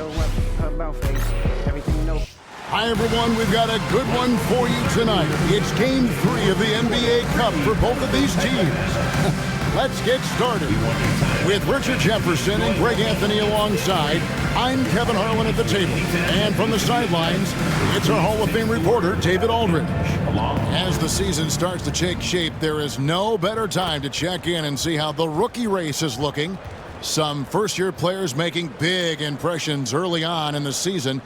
show what her mouth is. Everything you know. Hi, everyone. We've got a good one for you tonight. It's Game 3 of the NBA Cup for both of these teams. Let's get started. With Richard Jefferson and Greg Anthony alongside, I'm Kevin Harlan at the table. And from the sidelines, it's our Hall of Fame reporter, David Aldridge. As the season starts to take shape, there is no better time to check in and see how the rookie race is looking. Some first-year players making big impressions early on in the season,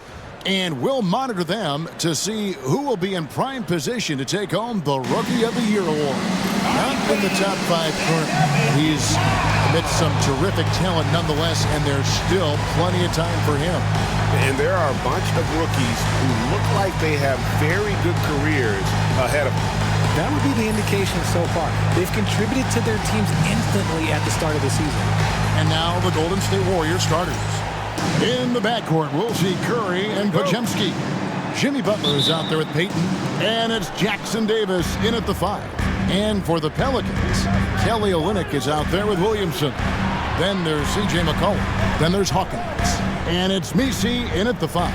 and we'll monitor them to see who will be in prime position to take home the Rookie of the Year award. Not in the top 5 currently. He's amidst some terrific talent nonetheless, and there's still plenty of time for him. And there are a bunch of rookies who look like they have very good careers ahead of them. That would be the indication so far. They've contributed to their teams instantly at the start of the season. And now the Golden State Warriors starters. In the backcourt, we'll see Curry and Podziemski. Jimmy Butler is out there with Peyton, and it's Jackson Davis in at the 5. And for the Pelicans, Kelly Olynyk is out there with Williamson. Then there's C.J. McCollum. Then there's Hawkins. And it's Messi in at the 5.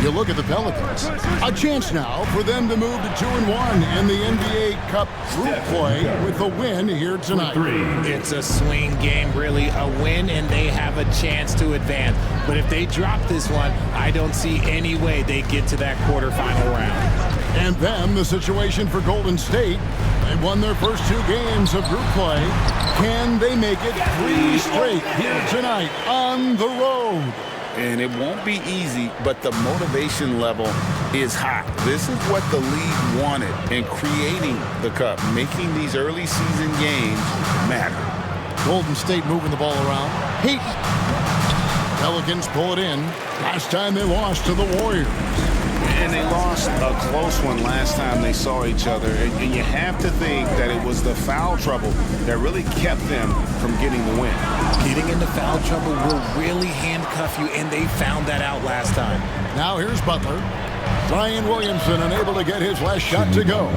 You look at the Pelicans. A chance now for them to move to 2-1 in the NBA Cup group play with a win here tonight. It's a swing game, really. A win, and they have a chance to advance. But if they drop this one, I don't see any way they get to that quarterfinal round. And then the situation for Golden State. They won their first 2 games of group play. Can they make it 3 straight here tonight on the road? And it won't be easy, but the motivation level is high. This is what the league wanted in creating the Cup, making these early season games matter. Golden State moving the ball around. Heat. Pelicans pull it in. Last time they lost to the Warriors. And they lost a close one last time they saw each other. And you have to think that it was the foul trouble that really kept them from getting the win. Getting into foul trouble will really handcuff you, and they found that out last time. Now here's Butler. Zion Williamson unable to get his last shot to go.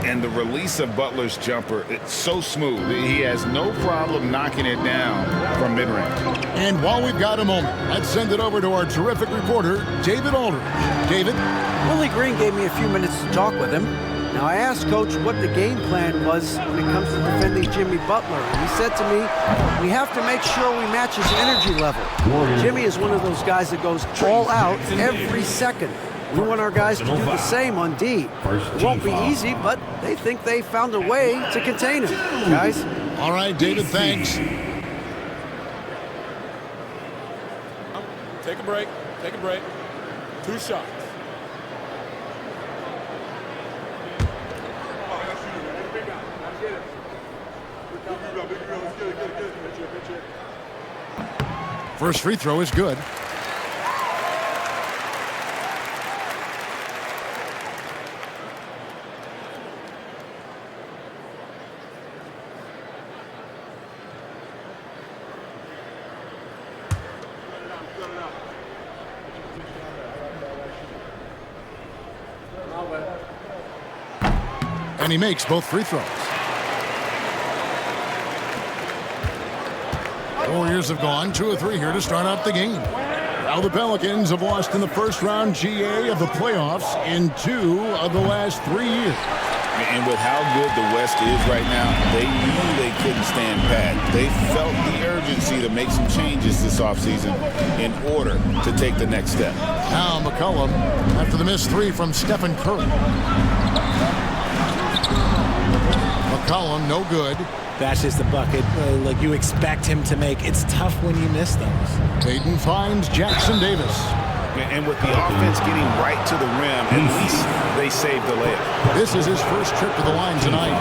And the release of Butler's jumper, it's so smooth. He has no problem knocking it down from mid-range. And while we've got a moment, let's send it over to our terrific reporter, David Aldridge. David? Willie Green gave me a few minutes to talk with him. Now, I asked Coach what the game plan was when it comes to defending Jimmy Butler. And he said to me, we have to make sure we match his energy level. Jimmy is one of those guys that goes all out every second. We want our guys to do the same on D. It won't be easy, but they think they found a way to contain him, guys. All right, David, thanks. Take a break. Take a break. 2 shots. First free throw is good. And he makes both free throws. Warriors have gone 2 of 3 here to start out the game. Now the Pelicans have lost in the first round GA of the playoffs in 2 of the last 3 years. And with how good the West is right now, they knew they couldn't stand pat. They felt the urgency to make some changes this offseason in order to take the next step. Now McCollum after the missed 3 from Stephen Curry. McCollum, no good. That's just the bucket like you expect him to make. It's tough when you miss those. Peyton finds Jackson Davis. And with the offense getting right to the rim, at least they saved the layup. This is his first trip to the line tonight.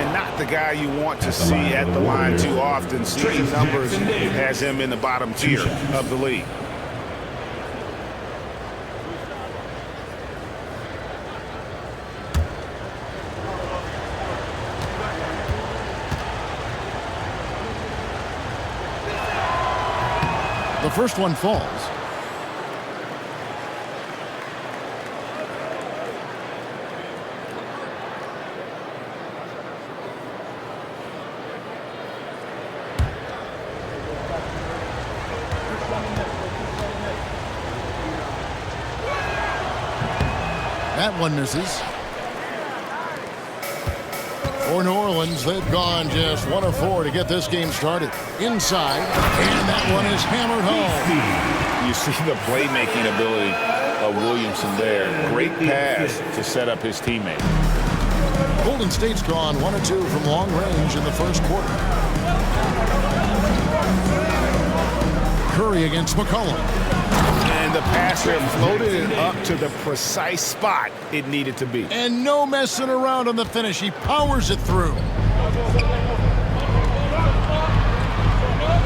And not the guy you want to see at the line too often. Seeing numbers has him in the bottom tier of the league. The first one falls. That one misses. For New Orleans, they've gone just 1 of 4 to get this game started. Inside, and that one is hammered home. You see the playmaking ability of Williamson there. Great pass to set up his teammate. Golden State's gone 1 of 2 from long range in the first quarter. Curry against McCollum. And the pass there floated it up to the precise spot it needed to be. And no messing around on the finish. He powers it through.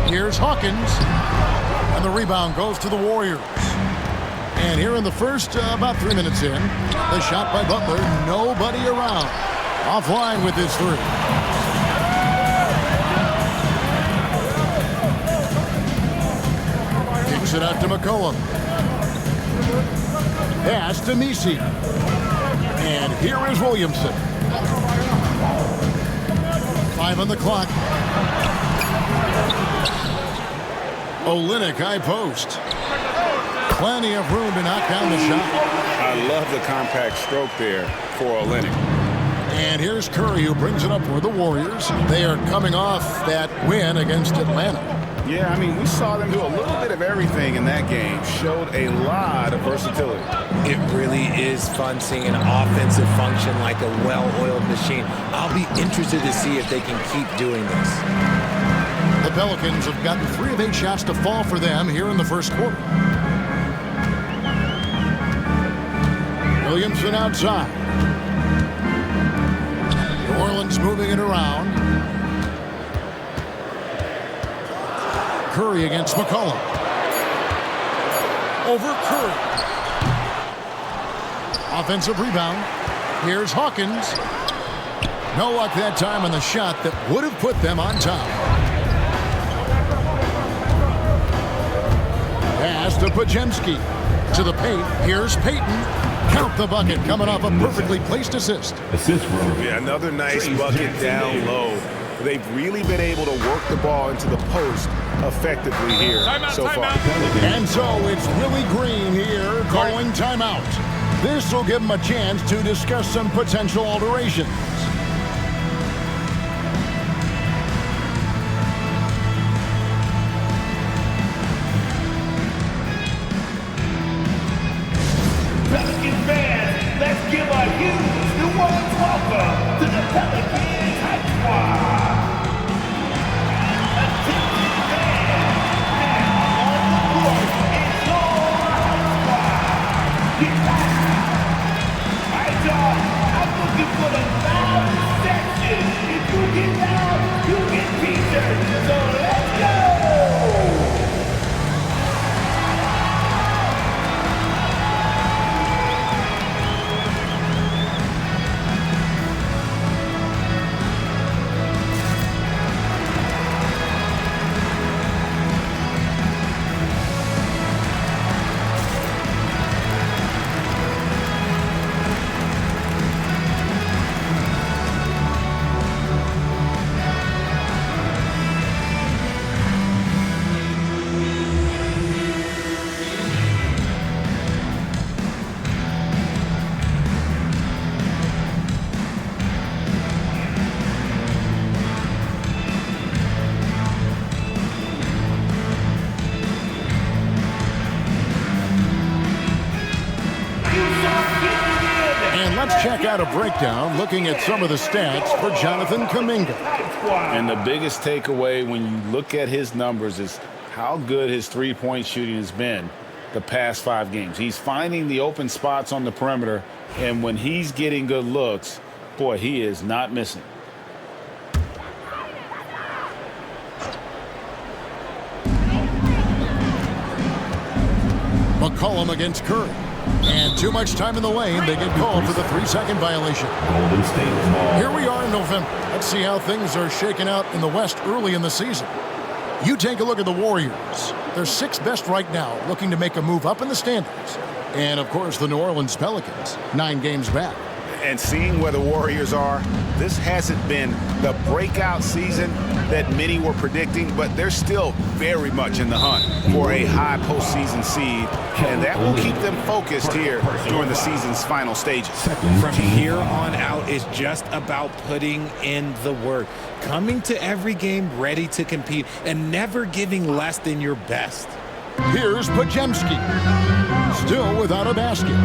Here's Hawkins. And the rebound goes to the Warriors. And here in the first, about 3 minutes in, the shot by Butler, nobody around. Offline with his 3. Kicks it out to McCollum. Pass to Misi. And here is Williamson. 5 on the clock. Olynyk high post. Plenty of room to knock down the shot. I love the compact stroke there for Olynyk. And here's Curry, who brings it up for the Warriors. They are coming off that win against Atlanta. Yeah, I mean, we saw them do a little bit of everything in that game. Showed a lot of versatility. It really is fun seeing an offensive function like a well-oiled machine. I'll be interested to see if they can keep doing this. The Pelicans have gotten 3 of 8 shots to fall for them here in the first quarter. Williamson outside. New Orleans moving it around. Curry against McCollum. Over Curry. Offensive rebound. Here's Hawkins. No luck that time on the shot that would have put them on top. Pass to Pajemski. To the paint. Here's Payton. Count the bucket coming off a perfectly placed assist. Yeah, another nice bucket down low. They've really been able to work the ball into the post effectively here so far. And so it's Willie Green here calling timeout. This will give him a chance to discuss some potential alterations. Pelicans fans, let's give a huge New Orleans welcome to the Pelicans Hype Squad. Attention fans, now on the court is your Hype Squad. Get loud. All right, y'all, I'm looking for the loudest section. If you get loud, you get t-shirts. So let's go. Let's check out a breakdown looking at some of the stats for Jonathan Kuminga. And the biggest takeaway when you look at his numbers is how good his three-point shooting has been the past 5 games. He's finding the open spots on the perimeter, and when he's getting good looks, boy, he is not missing. McCollum against Curry. And too much time in the lane. They get called for the 3-second violation. Here we are in November. Let's see how things are shaking out in the West early in the season. You take a look at the Warriors. They're 6th best right now, looking to make a move up in the standings. And, of course, the New Orleans Pelicans, 9 games back. And seeing where the Warriors are, this hasn't been the breakout season that many were predicting, but they're still very much in the hunt for a high postseason seed, and that will keep them focused here during the season's final stages. From here on out, it's just about putting in the work, coming to every game ready to compete, and never giving less than your best. Here's Pajemski, still without a basket.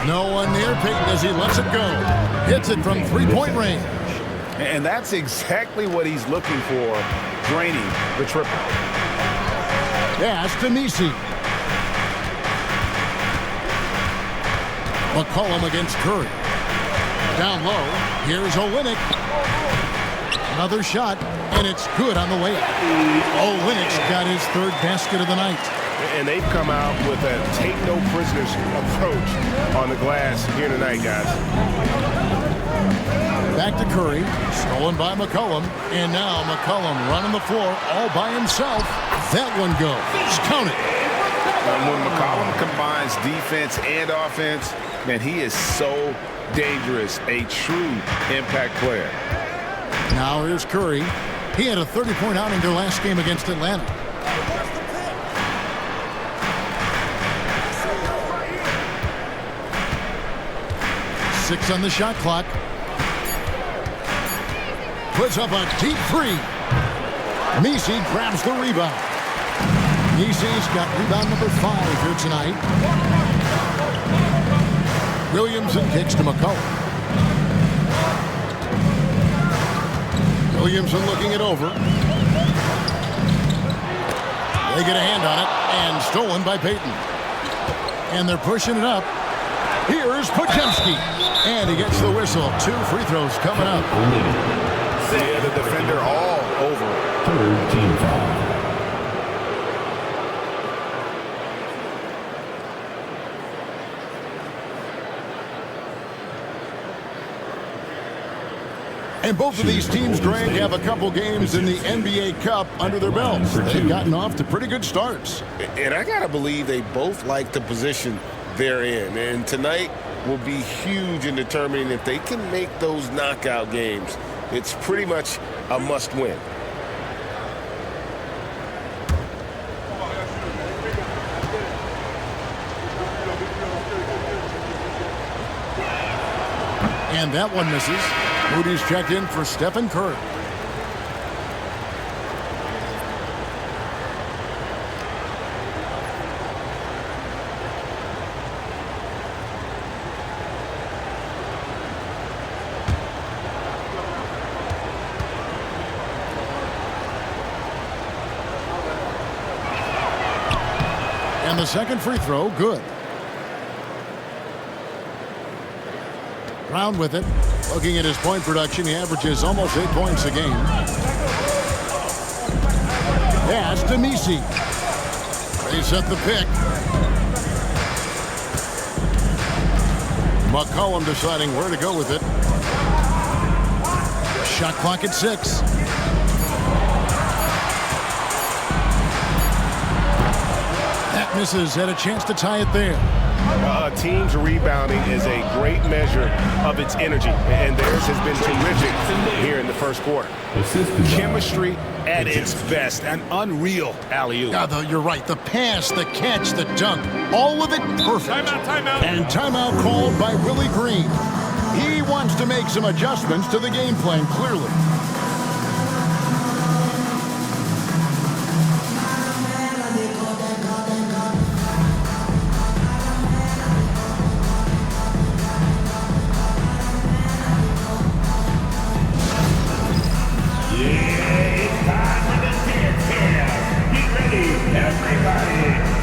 No one near Payton as he lets it go. Hits it from three-point range. And that's exactly what he's looking for, draining the triple. Pass to Nisi. McCollum against Curry. Down low, here's Olynyk. Another shot, and it's good on the way up. Olynyk's got his third basket of the night. And they've come out with a take-no-prisoners approach on the glass here tonight, guys. Back to Curry, stolen by McCollum, and now McCollum running the floor all by himself. That one goes. Count it. And when McCollum combines defense and offense, man, he is so dangerous, a true impact player. Now here's Curry. He had a 30-point outing their last game against Atlanta. Six on the shot clock. Puts up a deep three. Nisi grabs the rebound. Nisi's got rebound number 5 here tonight. Williamson kicks to McCollum. Williamson looking it over. They get a hand on it, and stolen by Payton. And they're pushing it up. Here's Pajemski. And he gets the whistle. 2 free throws coming up. Yeah, the defender all over. Third team foul. And both of these teams, Greg, have a couple games in the NBA Cup under their belts. They've gotten off to pretty good starts. And I got to believe they both like the position they're in. And tonight will be huge in determining if they can make those knockout games. It's pretty much a must-win. And that one misses. Moody's checked in for Stephen Curry. And the second free throw, good. Brown with it. Looking at his point production, he averages almost 8 points a game. Pass to Nisi. They set the pick. McCollum deciding where to go with it. Shot clock at 6. That misses. Had a chance to tie it there. A team's rebounding is a great measure of its energy, and theirs has been terrific here in the first quarter. Chemistry at its best, an unreal alley-oop. You're right. The pass, the catch, the dunk, all of it perfect. Timeout. And timeout called by Willie Green. He wants to make some adjustments to the game plan, clearly.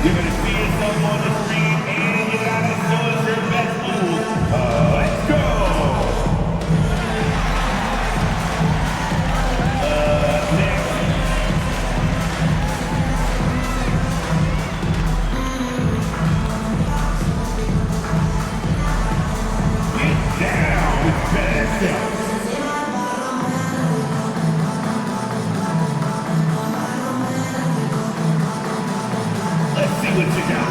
You're going to see yourself on the screen, and you got to show us your best move. Let's go! Next. Get down with predecessor. Let's see what you got.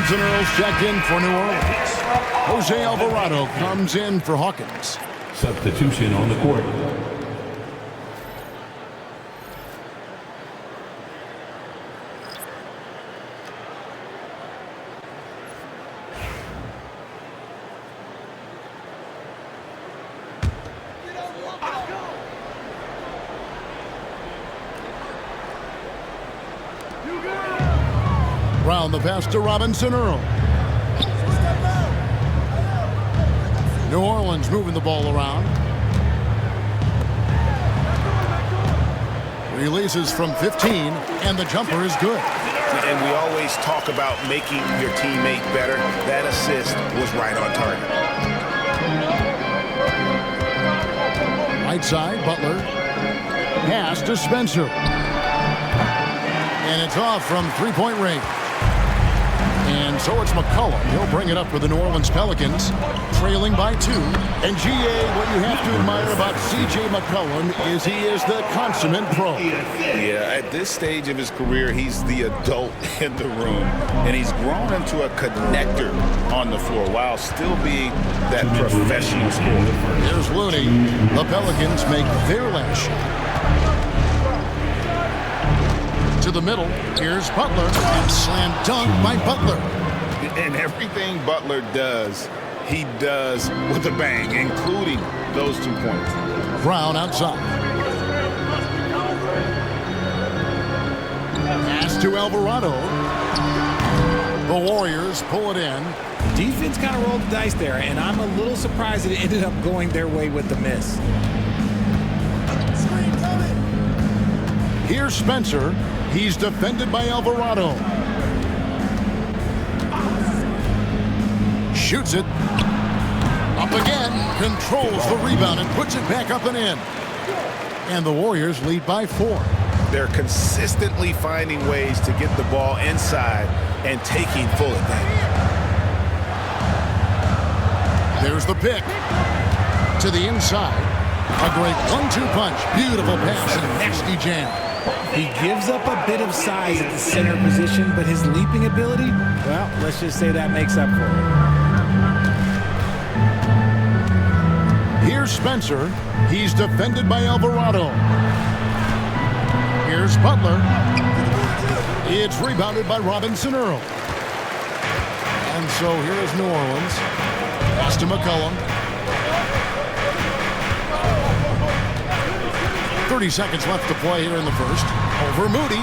Robbins and Earls checked in for New Orleans. Jose Alvarado comes in for Hawkins. Substitution on the court. Round the pass to Robinson Earl. New Orleans moving the ball around. Releases from 15, and the jumper is good. And we always talk about making your teammate better. That assist was right on target. Right side, Butler. Pass to Spencer. And it's off from three-point range. And so it's McCollum. He'll bring it up for the New Orleans Pelicans, trailing by 2. And GA, what you have to admire about C.J. McCollum is he is the consummate pro. Yeah, at this stage of his career, he's the adult in the room. And he's grown into a connector on the floor while still being that professional scorer. Here's Looney. The Pelicans make their last shot. To the middle, here's Butler, and slam dunk by Butler. And everything Butler does, he does with a bang, including those 2 points. Brown outside. Pass to Alvarado. The Warriors pull it in. Defense kind of rolled the dice there, and I'm a little surprised it ended up going their way with the miss. Here's Spencer. He's defended by Alvarado. Shoots it. Up again. Controls the rebound and puts it back up and in. And the Warriors lead by 4. They're consistently finding ways to get the ball inside and taking full advantage. There's the pick. To the inside. A great 1-2 punch. Beautiful pass and a nasty jam. He gives up a bit of size at the center position, but his leaping ability, well, let's just say that makes up for it. Here's Spencer. He's defended by Alvarado. Here's Butler. It's rebounded by Robinson Earl. And so here is New Orleans. Pass to McCollum. 30 seconds left to play here in the first. Over Moody.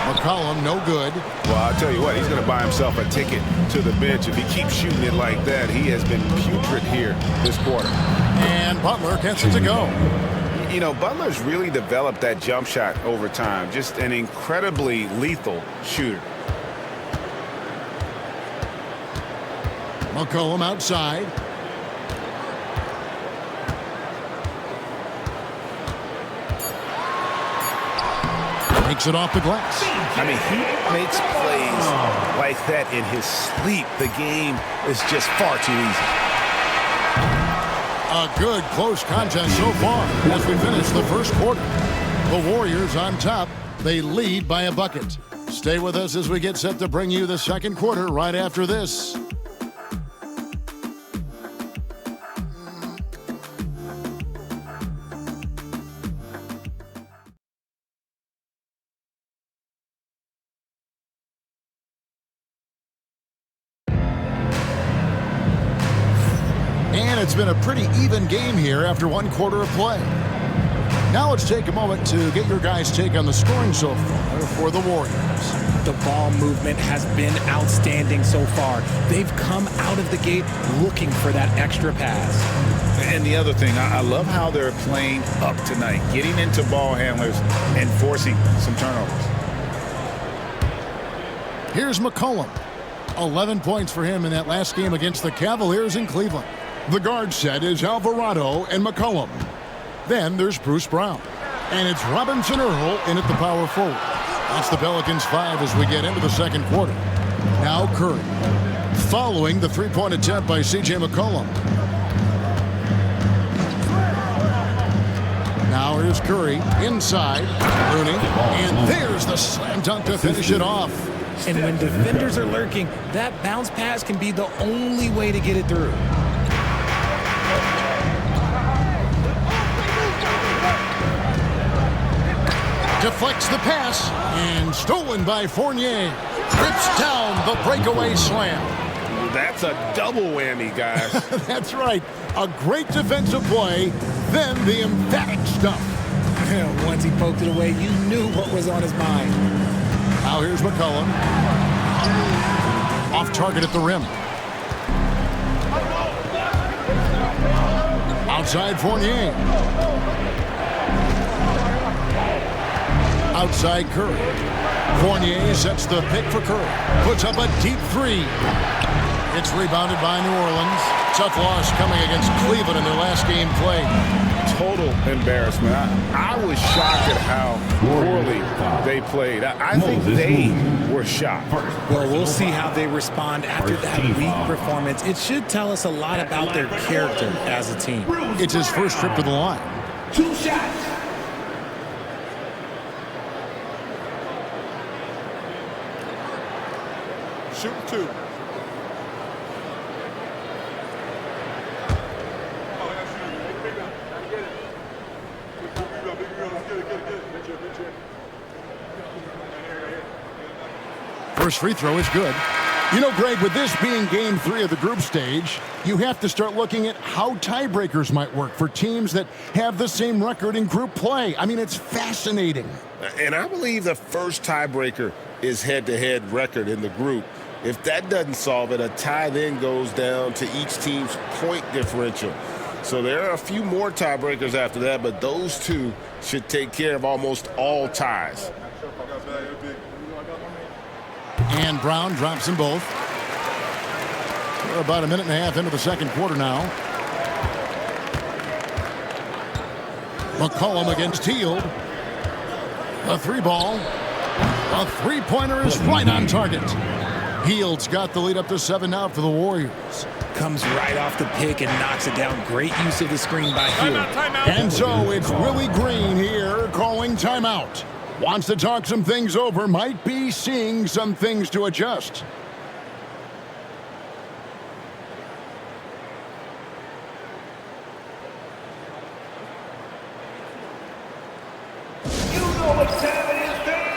McCollum, no good. Well, I'll tell you what, he's going to buy himself a ticket to the bench. If he keeps shooting it like that, he has been putrid here this quarter. And Butler gets it to go. You know, Butler's really developed that jump shot over time. Just an incredibly lethal shooter. McCollum outside. Takes it off the glass. I mean, he makes plays like that in his sleep. The game is just far too easy. A good close contest so far as we finish the first quarter. The Warriors on top. They lead by a bucket. Stay with us as we get set to bring you the second quarter right after this. It's been a pretty even game here after one quarter of play. Now let's take a moment to get your guys' take on the scoring so far for the Warriors. The ball movement has been outstanding so far. They've come out of the gate looking for that extra pass. And the other thing, I love how they're playing up tonight, getting into ball handlers and forcing some turnovers. Here's McCollum. 11 points for him in that last game against the Cavaliers in Cleveland. The guard set is Alvarado and McCollum. Then there's Bruce Brown. And it's Robinson Earl in at the power forward. That's the Pelicans 5 as we get into the second quarter. Now Curry. Following the three-point attempt by C.J. McCollum. Now here's Curry inside. Rooney. And there's the slam dunk to finish it off. And when defenders are lurking, that bounce pass can be the only way to get it through. Deflects the pass and stolen by Fournier. Rips down the breakaway slam. That's a double whammy, guys. That's right. A great defensive play, then the emphatic stuff. Once he poked it away, you knew what was on his mind. Now here's McCollum. Off target at the rim. Outside Fournier. Outside Curry. Fournier sets the pick for Curry. Puts up a deep three. It's rebounded by New Orleans. Tough loss coming against Cleveland in their last game played. Total embarrassment. I was shocked at how poorly they played. I think they were shocked. Well, we'll see how they respond after that weak performance. It should tell us a lot about their character as a team. It's his first trip to the line. 2 shots. Shoot 2. First free throw is good. You know, Greg, with this being game 3 of the group stage, you have to start looking at how tiebreakers might work for teams that have the same record in group play. I mean, it's fascinating. And I believe the first tiebreaker is head-to-head record in the group. If that doesn't solve it, a tie then goes down to each team's point differential. So there are a few more tiebreakers after that, but those two should take care of almost all ties. And Brown drops them both. We're about a minute and a half into the second quarter now. McCollum against Teal. A 3-ball. A 3-pointer is right on target. Hield's got the lead up to 7 now for the Warriors. Comes right off the pick and knocks it down. Great use of the screen by Hield. And so it's Willie Green here calling timeout. Wants to talk some things over, might be seeing some things to adjust. You know what time it is, man.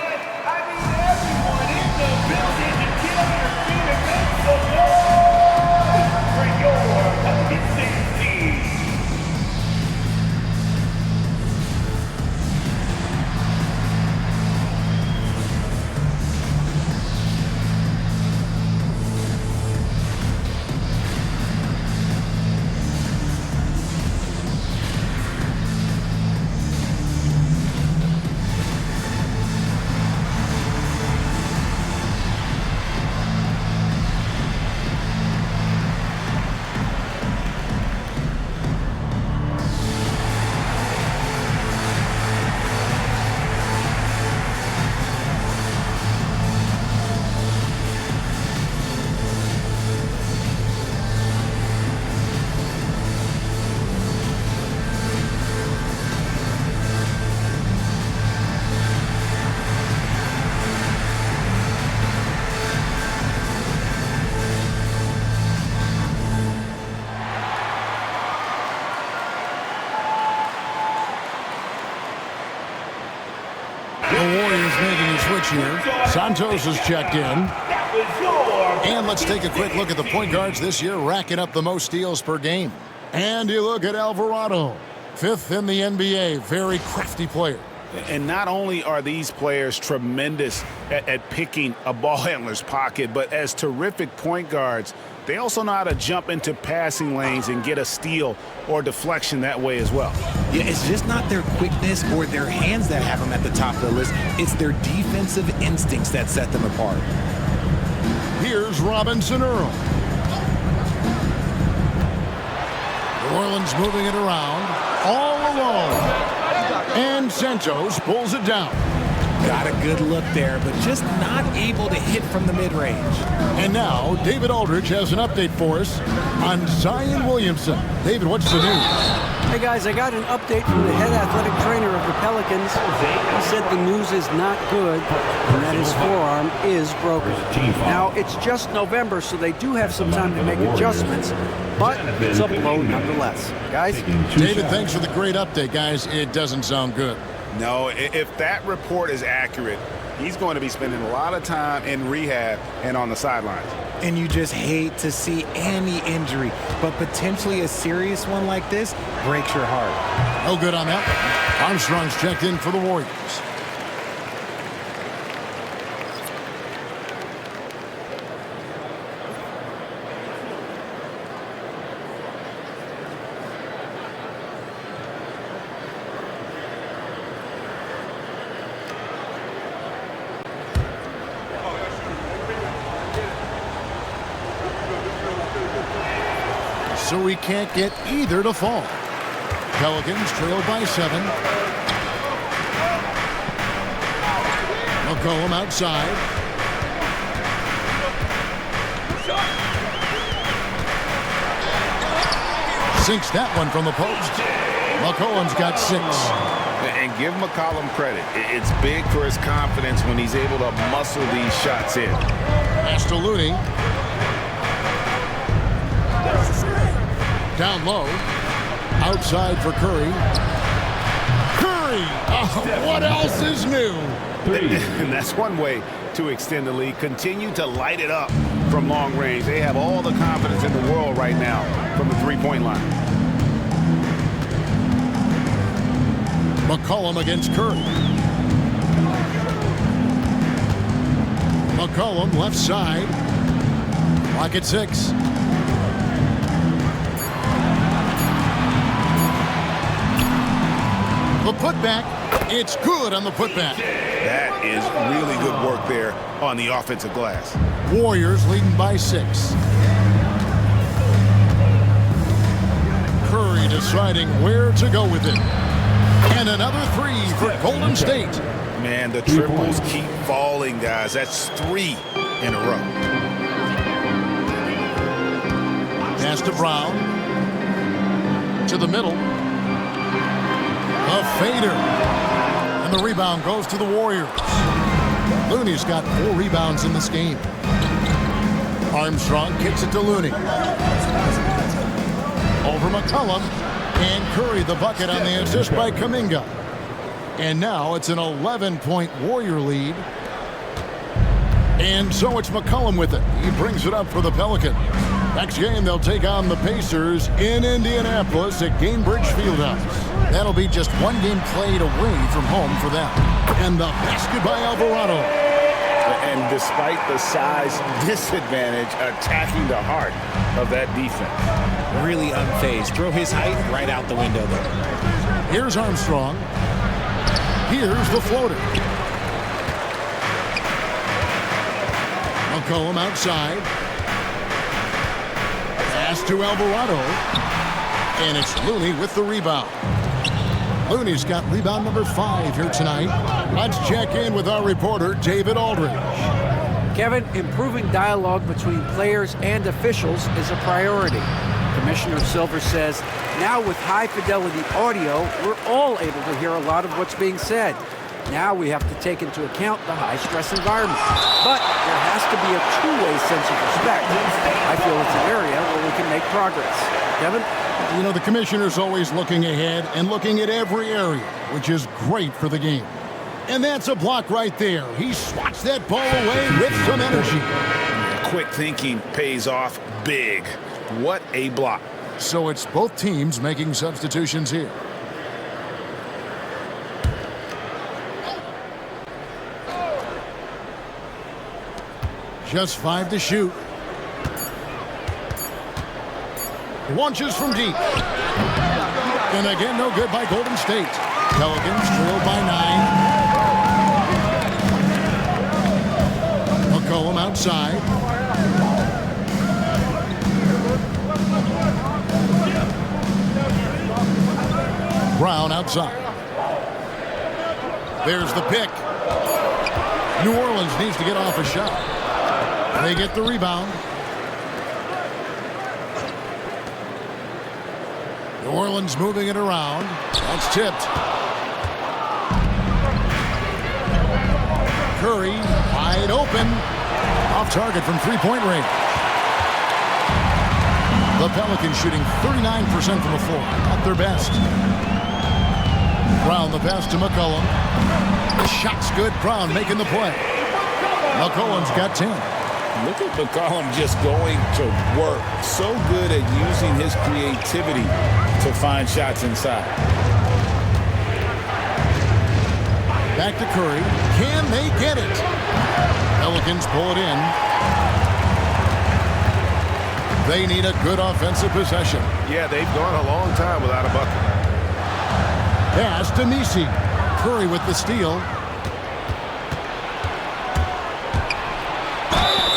I need everyone in the building to get on your feet and make some noise for your missing team. Here. Santos has checked in. And let's take a quick look at the point guards this year, racking up the most steals per game. And you look at Alvarado, 5th in the NBA, very crafty player. And not only are these players tremendous at picking a ball handler's pocket, but as terrific point guards, they also know how to jump into passing lanes and get a steal or deflection that way as well. Yeah, it's just not their quickness or their hands that have them at the top of the list. It's their defensive instincts that set them apart. Here's Robinson Earl. New Orleans moving it around all alone. And Santos pulls it down. Got a good look there, but just not able to hit from the mid-range. And now, David Aldridge has an update for us on Zion Williamson. David, what's the news? Hey guys, I got an update from the head athletic trainer of the Pelicans. He said the news is not good and that his forearm is broken. Now, it's just November, so they do have some time to make adjustments, but it's a blow nonetheless. Guys? David, thanks for the great update, guys. It doesn't sound good. No, if that report is accurate, he's going to be spending a lot of time in rehab and on the sidelines. And you just hate to see any injury, but potentially a serious one like this breaks your heart. No good on that. Armstrong's checked in for the Warriors. So we can't get either to fall. Pelicans trail by 7. McCollum outside. Sinks that one from the post. McCollum's got 6. And give McCollum credit. It's big for his confidence when he's able to muscle these shots in. Pass to Looney. Down low. Outside for Curry. Curry! Oh, what else is new? And that's one way to extend the lead. Continue to light it up from long range. They have all the confidence in the world right now from the three-point line. McCollum against Curry. McCollum left side. Clock at 6. The putback, it's good on the putback. That is really good work there on the offensive glass. Warriors leading by 6. Curry deciding where to go with it. And another 3 for Golden State. Man, the triples keep falling, guys. That's 3 in a row. Pass to Brown. To the middle. A fader. And the rebound goes to the Warriors. Looney's got 4 rebounds in this game. Armstrong kicks it to Looney. Over McCollum. And Curry the bucket on the assist by Kuminga. And now it's an 11-point Warrior lead. And so it's McCollum with it. He brings it up for the Pelicans. Next game, they'll take on the Pacers in Indianapolis at Gainbridge Fieldhouse. That'll be just 1 game played away from home for them. And the basket by Alvarado. And despite the size disadvantage, attacking the heart of that defense. Really unfazed. Throw his height right out the window there. Here's Armstrong. Here's the floater. McCollum outside. Pass to Alvarado. And it's Looney with the rebound. Looney's got rebound number 5 here tonight. Let's check in with our reporter, David Aldridge. Kevin, improving dialogue between players and officials is a priority. Commissioner Silver says, now with high-fidelity audio, we're all able to hear a lot of what's being said. Now we have to take into account the high-stress environment. But there has to be a two-way sense of respect. I feel it's an area where we can make progress. Kevin? You know, the commissioner's always looking ahead and looking at every area, which is great for the game. And that's a block right there. He swats that ball away with some energy. Quick thinking pays off big. What a block. So it's both teams making substitutions here. Just 5 to shoot. Launches from deep. And again, no good by Golden State. Pelicans trail by 9. McCollum outside. Brown outside. There's the pick. New Orleans needs to get off a shot. They get the rebound. New Orleans moving it around. That's tipped. Curry wide open. Off target from three-point range. The Pelicans shooting 39% from the floor. At their best. Brown the pass to McCollum. The shot's good. Brown making the play. McCollum's got 10. Look at McCollum just going to work. So good at using his creativity to find shots inside. Back to Curry. Can they get it? Pelicans pull it in. They need a good offensive possession. Yeah, they've gone a long time without a bucket. Pass to Nisi. Curry with the steal.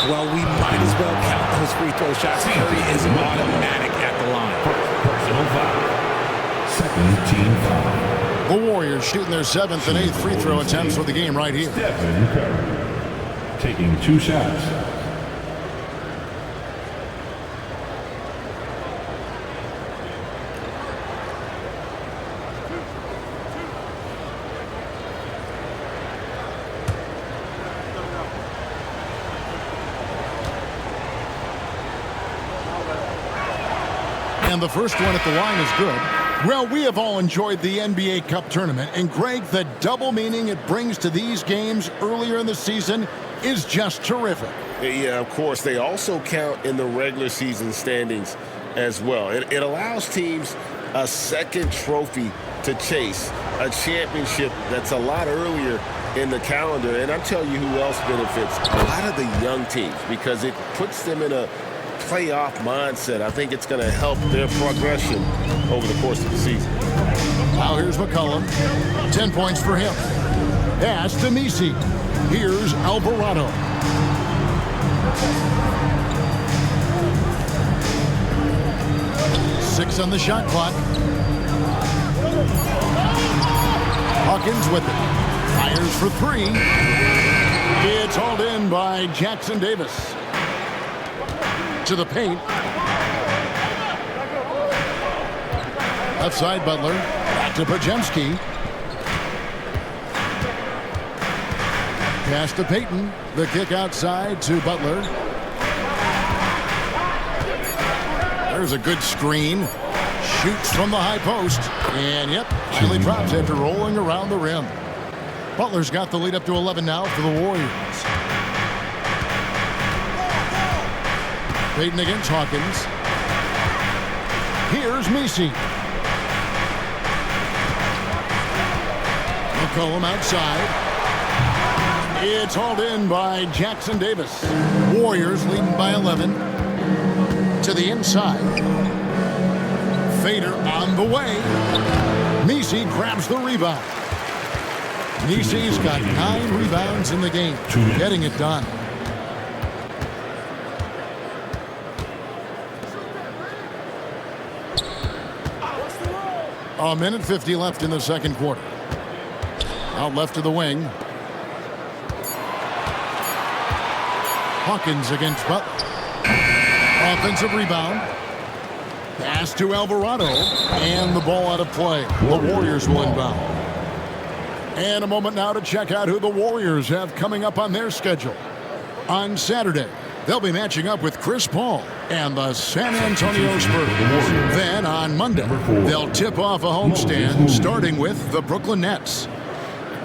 Well, we might as well count those free throw shots. Curry is automatic at the line. Personal foul. Second team foul. The Warriors shooting their 7th and 8th free throw attempts for the game right here. Stephen Curry taking 2 shots. And the first one at the line is good. Well, we have all enjoyed the NBA Cup tournament. And, Greg, the double meaning it brings to these games earlier in the season is just terrific. Yeah, of course. They also count in the regular season standings as well. It allows teams a second trophy to chase, a championship that's a lot earlier in the calendar. And I'll tell you who else benefits. A lot of the young teams, because it puts them in a playoff mindset. I think it's going to help their progression over the course of the season. Now here's McCollum. 10 points for him. Pass to Nisi. Here's Alvarado. Six on the shot clock. Hawkins with it. Fires for 3. It's hauled in by Jackson Davis. To the paint. Left side, Butler. Back to Pajemski. Pass to Payton. The kick outside to Butler. There's a good screen. Shoots from the high post. And, yep, Chile drops after rolling around the rim. Butler's got the lead up to 11 now for the Warriors. Payton against Hawkins. Here's Messi. McCollum outside. It's hauled in by Jackson Davis. Warriors leading by 11. To the inside. Fader on the way. Messi grabs the rebound. Messi's got 9 rebounds in the game. Getting it done. A minute 50 left in the second quarter. Out left to the wing. Hawkins against Butler. Offensive rebound. Pass to Alvarado. And the ball out of play. The Warriors will inbound. And a moment now to check out who the Warriors have coming up on their schedule. On Saturday, they'll be matching up with Chris Paul and the San Antonio Spurs. Then on Monday, they'll tip off a homestand starting with the Brooklyn Nets.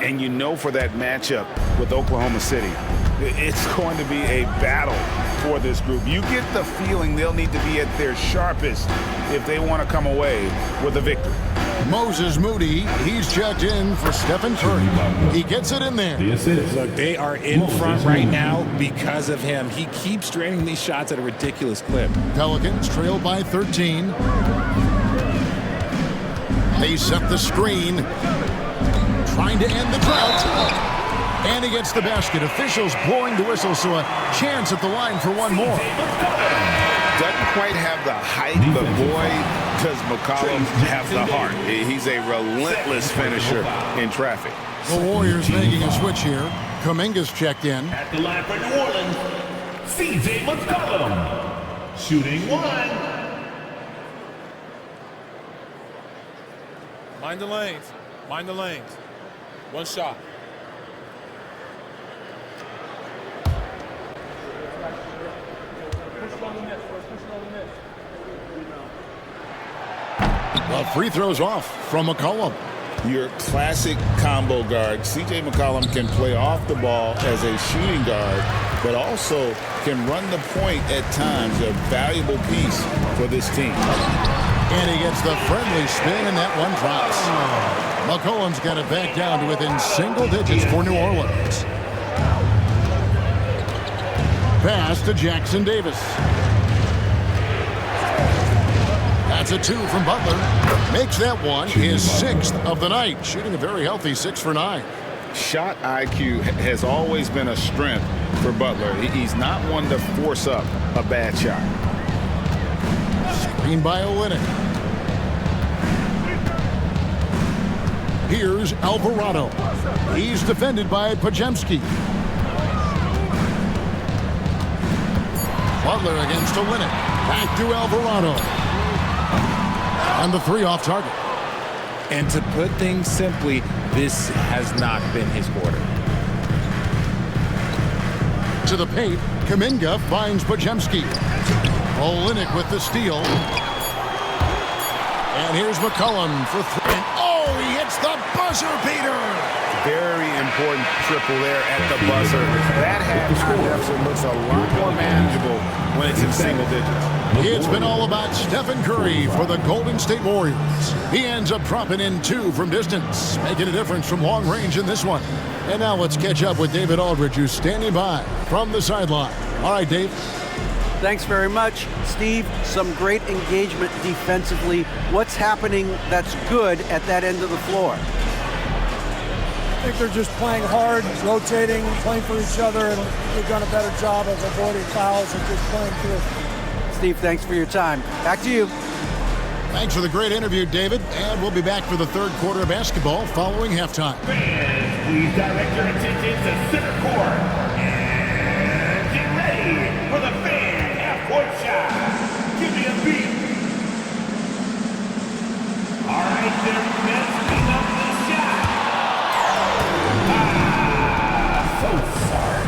And you know, for that matchup with Oklahoma City, it's going to be a battle for this group. You get the feeling they'll need to be at their sharpest if they want to come away with a victory. Moses Moody, he's checked in for Stephen Curry. He gets it in there. Look, they are in front right now because of him. He keeps draining these shots at a ridiculous clip. Pelicans trail by 13. They set the screen. Trying to end the drought. And he gets the basket. Officials blowing the whistle, so a chance at the line for one more. Doesn't quite have the height, but boy, does McCollum have the heart. He's a relentless finisher in traffic. The Warriors making a switch here. Kuminga's checked in. At the line for New Orleans, CJ McCollum. Shooting 1. Mind the lanes. Mind the lanes. 1 shot. The free throw's off from McCollum. Your classic combo guard. CJ McCollum can play off the ball as a shooting guard, but also can run the point at times, a valuable piece for this team. And he gets the friendly spin, and that one drops. McCollum's got it back down to within single digits for New Orleans. Pass to Jackson Davis. That's a 2 from Butler. Makes that one his 6th of the night, shooting a very healthy 6 for 9. Shot IQ has always been a strength for Butler. He's not one to force up a bad shot. Screen by Olynyk. Here's Alvarado. He's defended by Podziemski. Butler against Olynyk. Back to Alvarado. And the 3 off target. And to put things simply, this has not been his quarter. To the paint, Kuminga finds Podziemski. Olynyk with the steal. And here's McCollum for 3. And oh, he hits the buzzer beater. Very important triple there at the buzzer. That halftime deficit looks a lot more manageable when it's in single digits. It's been all about Stephen Curry for the Golden State Warriors. He ends up dropping in 2 from distance, making a difference from long range in this one. And now let's catch up with David Aldridge, who's standing by from the sideline. All right, Dave. Thanks very much, Steve. Some great engagement defensively. What's happening that's good at that end of the floor? I think they're just playing hard, rotating, playing for each other, and they've done a better job of avoiding fouls and just playing through. Steve, thanks for your time. Back to you. Thanks for the great interview, David. And we'll be back for the 3rd quarter of basketball following halftime. Fans, please direct your attention to center court. And get ready for the fan half-court shot. Give me a beat. All right, there, let's clean up this shot. So sorry.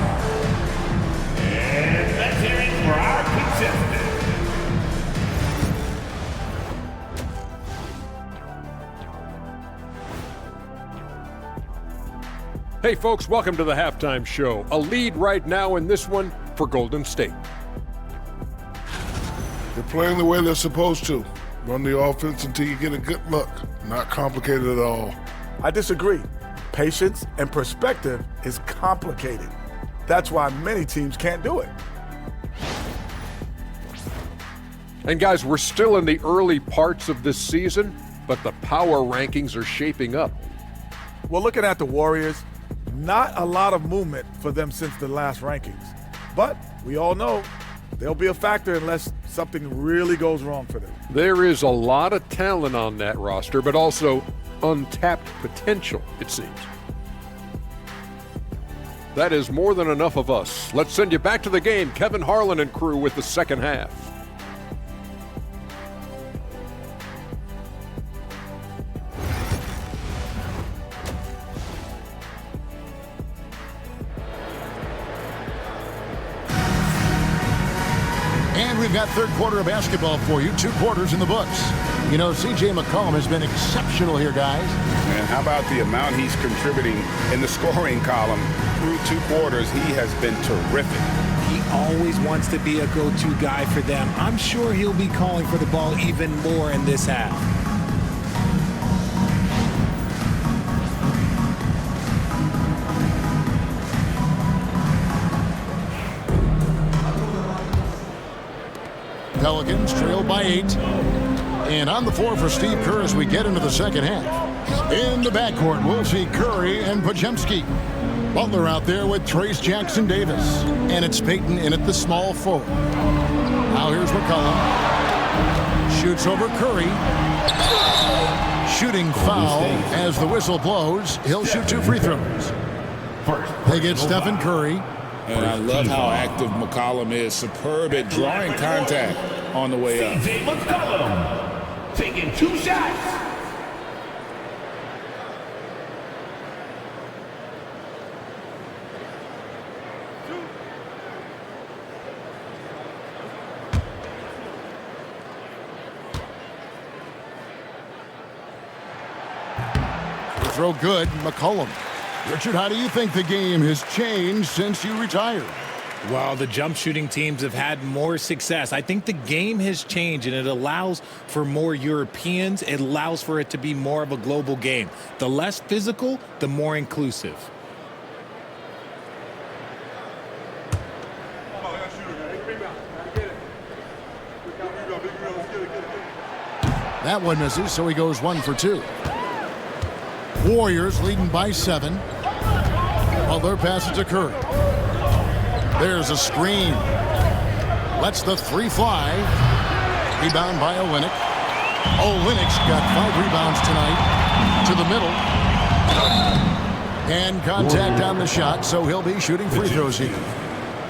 And let's hear it for our contestant. Hey folks, welcome to the halftime show. A lead right now in this one for Golden State. They're playing the way they're supposed to. Run the offense until you get a good look. Not complicated at all. I disagree. Patience and perspective is complicated. That's why many teams can't do it. And guys, we're still in the early parts of this season, but the power rankings are shaping up. Well, looking at the Warriors, not a lot of movement for them since the last rankings. But we all know they'll be a factor unless something really goes wrong for them. There is a lot of talent on that roster, but also untapped potential, it seems. That is more than enough of us. Let's send you back to the game. Kevin Harlan and crew with the second half. And we've got 3rd quarter of basketball for you. 2 quarters in the books. You know, CJ McCollum has been exceptional here, guys. And how about the amount he's contributing in the scoring column through 2 quarters? He has been terrific. He always wants to be a go-to guy for them. I'm sure he'll be calling for the ball even more in this half. Pelicans trail by 8. And on the floor for Steve Kerr as we get into the second half. In the backcourt, we'll see Curry and Podziemski. Butler out there with Trace Jackson Davis. And it's Payton in at the small forward. Now here's McCollum. Shoots over Curry. Shooting foul as the whistle blows. He'll shoot 2 free throws. They get Stephen Curry. And I love how active McCollum is. Superb at drawing contact on the way up. CJ McCollum taking 2 shots. Throw good, McCollum. Richard, how do you think the game has changed since you retired? Well, the jump shooting teams have had more success. I think the game has changed, and it allows for more Europeans. It allows for it to be more of a global game. The less physical, the more inclusive. That one misses, so he goes 1 for 2. Warriors leading by 7. Butler passes to Curry. There's a screen. Lets the 3 fly. Rebound by Olynyk. Olynyk's got 5 rebounds tonight. To the middle. And contact on the shot, so he'll be shooting free throws here.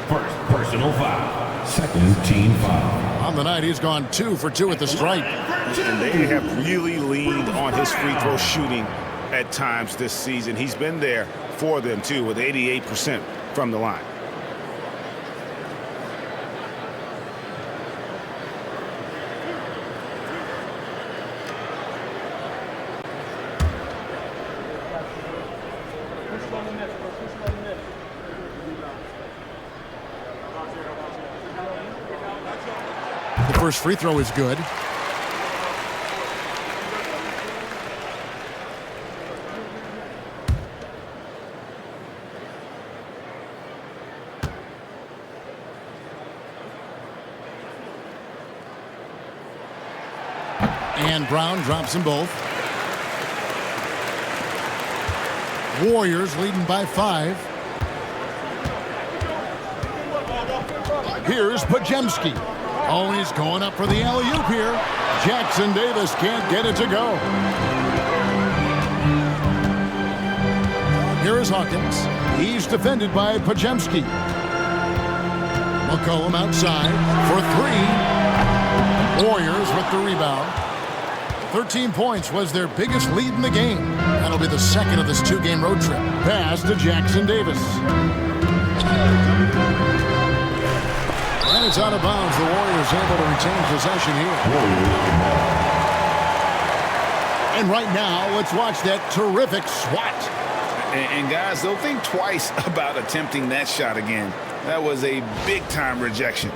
First personal foul. Second team foul. On the night, he's gone 2 for 2 at the stripe. And they have really leaned on his free throw shooting at times this season. He's been there for them, too, with 88% from the line. The first free throw is good. And Brown drops them both. Warriors leading by 5. Here's Pajemski. Oh, he's going up for the alley-oop here. Jackson Davis can't get it to go. Here is Hawkins. He's defended by Pajemski. McCollum outside for 3. Warriors with the rebound. 13 points was their biggest lead in the game. That'll be the second of this 2-game road trip. Pass to Jackson Davis. And it's out of bounds. The Warriors able to retain possession here. And right now, let's watch that terrific swat. And guys, don't think twice about attempting that shot again. That was a big-time rejection.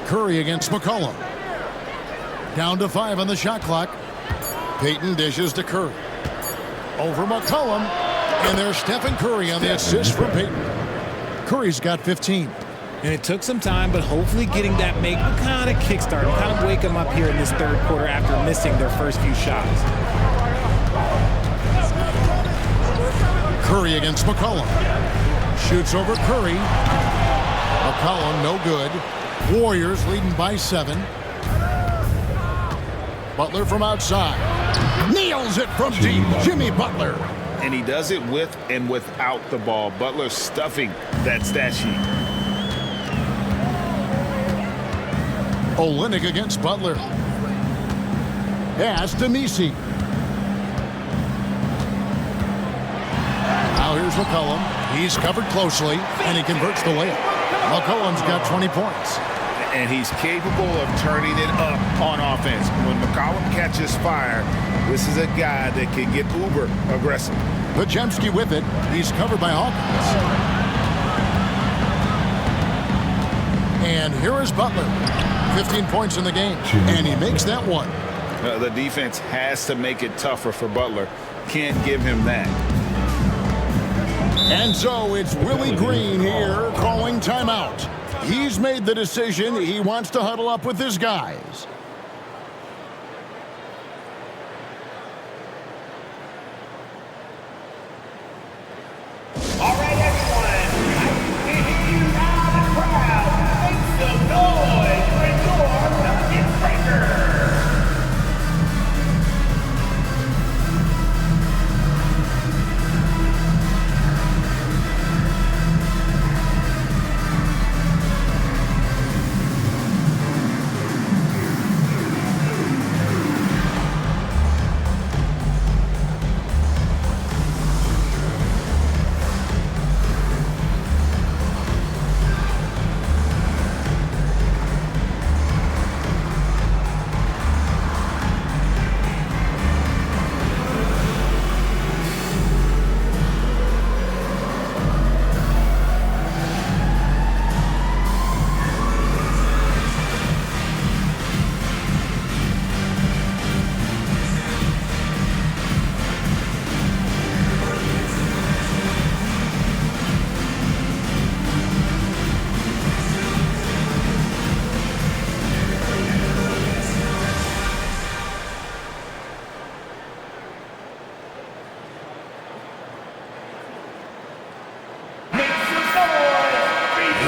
Curry against McCollum. Down to 5 on the shot clock. Payton dishes to Curry. Over McCollum. And there's Stephen Curry on the assist from Payton. Curry's got 15. And it took some time, but hopefully getting that make kind of kickstart, kind of wake them up here in this third quarter after missing their first few shots. Curry against McCollum. Shoots over Curry. McCollum no good. Warriors leading by 7. Butler from outside. Nails it from deep. Jimmy Butler. And he does it with and without the ball. Butler stuffing that stat sheet. Olynyk against Butler. Pass to Misi. Now here's McCollum. He's covered closely, and he converts the layup. McCollum's got 20 points. And he's capable of turning it up on offense. When McCollum catches fire, this is a guy that can get uber aggressive. Pajemski with it. He's covered by Hawkins. And here is Butler. 15 points in the game. And he makes that one. The defense has to make it tougher for Butler. Can't give him that. And so it's Willie Green here calling timeout. He's made the decision. He wants to huddle up with his guys. All right, everyone. I can hear you loud and proud. Make some noise.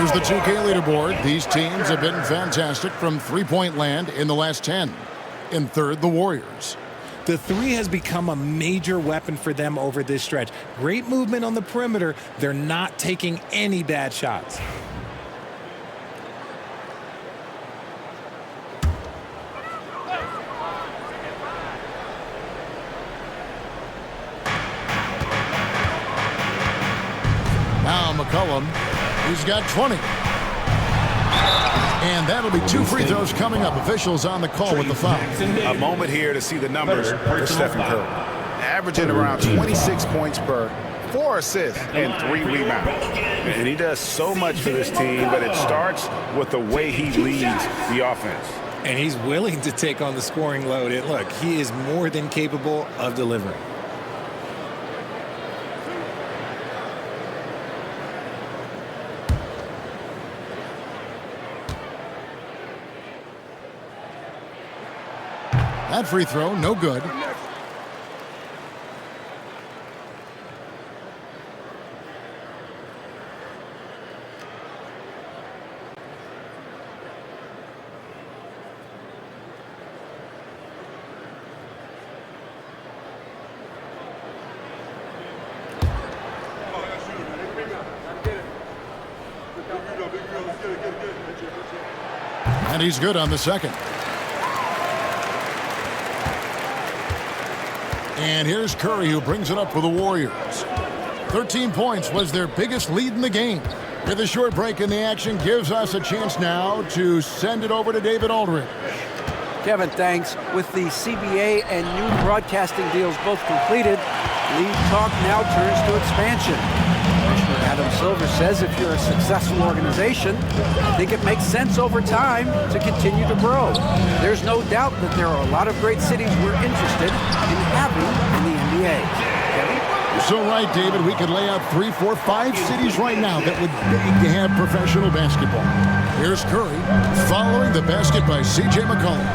Here's the 2K leaderboard. These teams have been fantastic from three-point land in the last 10. In third, the Warriors. The three has become a major weapon for them over this stretch. Great movement on the perimeter. They're not taking any bad shots. Now McCollum, he's got 20. And that'll be 2 free throws coming up. Officials on the call with the foul. A moment here to see the numbers for Stephen Curry. Averaging around 26 points per, 4 assists, and 3 rebounds. And he does so much for this team, but it starts with the way he leads the offense. And he's willing to take on the scoring load. And look, he is more than capable of delivering. That free throw, no good. And he's good on the second. And here's Curry, who brings it up for the Warriors. 13 points was their biggest lead in the game. With a short break in the action, gives us a chance now to send it over to David Aldridge. Kevin, thanks. With the CBA and new broadcasting deals both completed, league talk now turns to expansion. Commissioner Adam Silver says if you're a successful organization, I think it makes sense over time to continue to grow. There's no doubt that there are a lot of great cities we're interested in having in the NBA. Kevin? You're so right, David. We could lay out 3, 4, 5 cities right now that would beg to have professional basketball. Here's Curry following the basket by C.J. McCollum.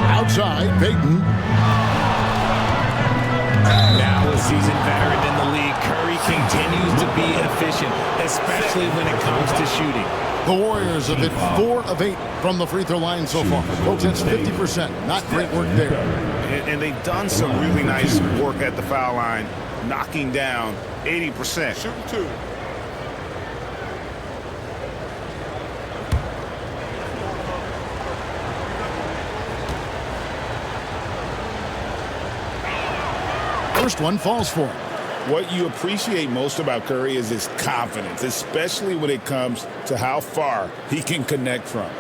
Outside, Payton. Now a seasoned veteran in the league, Curry continues to be efficient, especially when it comes to shooting. The Warriors have hit 4 of 8 from the free throw line so far. That's 50%. Not great work there. And they've done some really nice work at the foul line, knocking down 80%. Shooting 2. First one falls for him. What you appreciate most about Curry is his confidence, especially when it comes to how far he can connect from.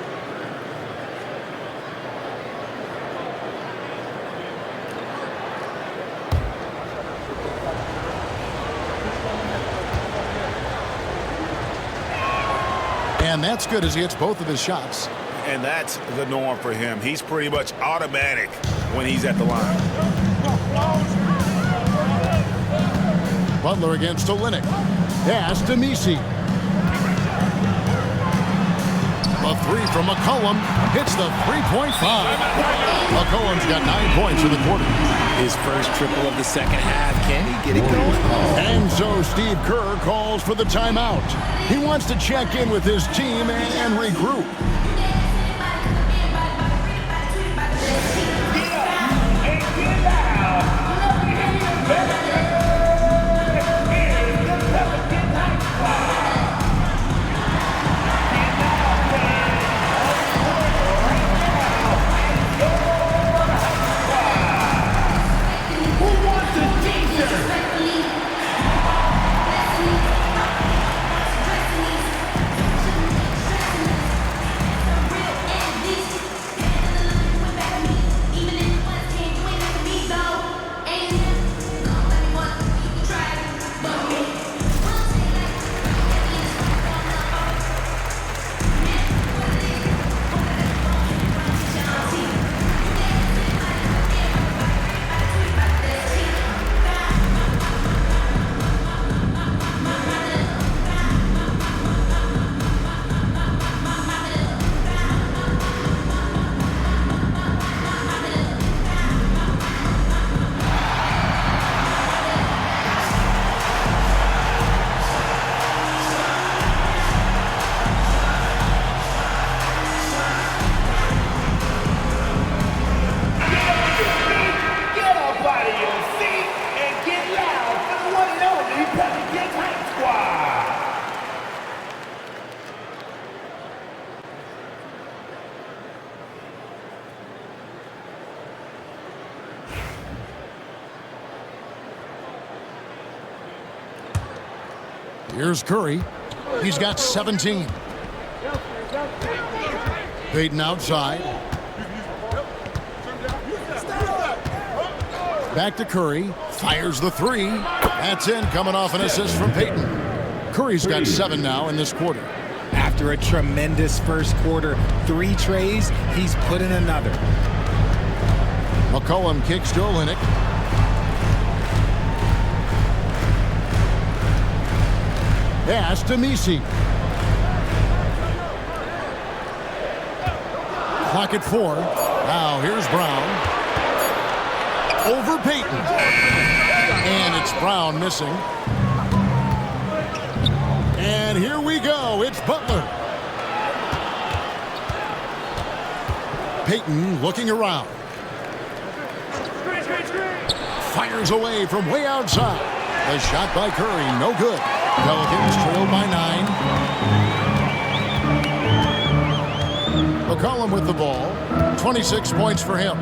And that's good as he hits both of his shots. And that's the norm for him. He's pretty much automatic when he's at the line. Butler against Olynyk. Pass to Misi. A 3 from McCollum. Hits the 3.5. McCollum's got 9 points in the quarter. His first triple of the second half. Can he get it going? And so Steve Kerr calls for the timeout. He wants to check in with his team and regroup. Here's Curry. He's got 17. Payton outside. Back to Curry. Fires the three. That's in, coming off an assist from Payton. Curry's got 7 now in this quarter. After a tremendous first quarter, 3 trays, he's put in another. McCollum kicks to Olynyk. Pass to Misi. Clock at 4. Now here's Brown. Over Payton. And it's Brown missing. And here we go. It's Butler. Payton looking around. Fires away from way outside. The shot by Curry, no good. Pelicans trailed by 9. McCollum with the ball. 26 points for him.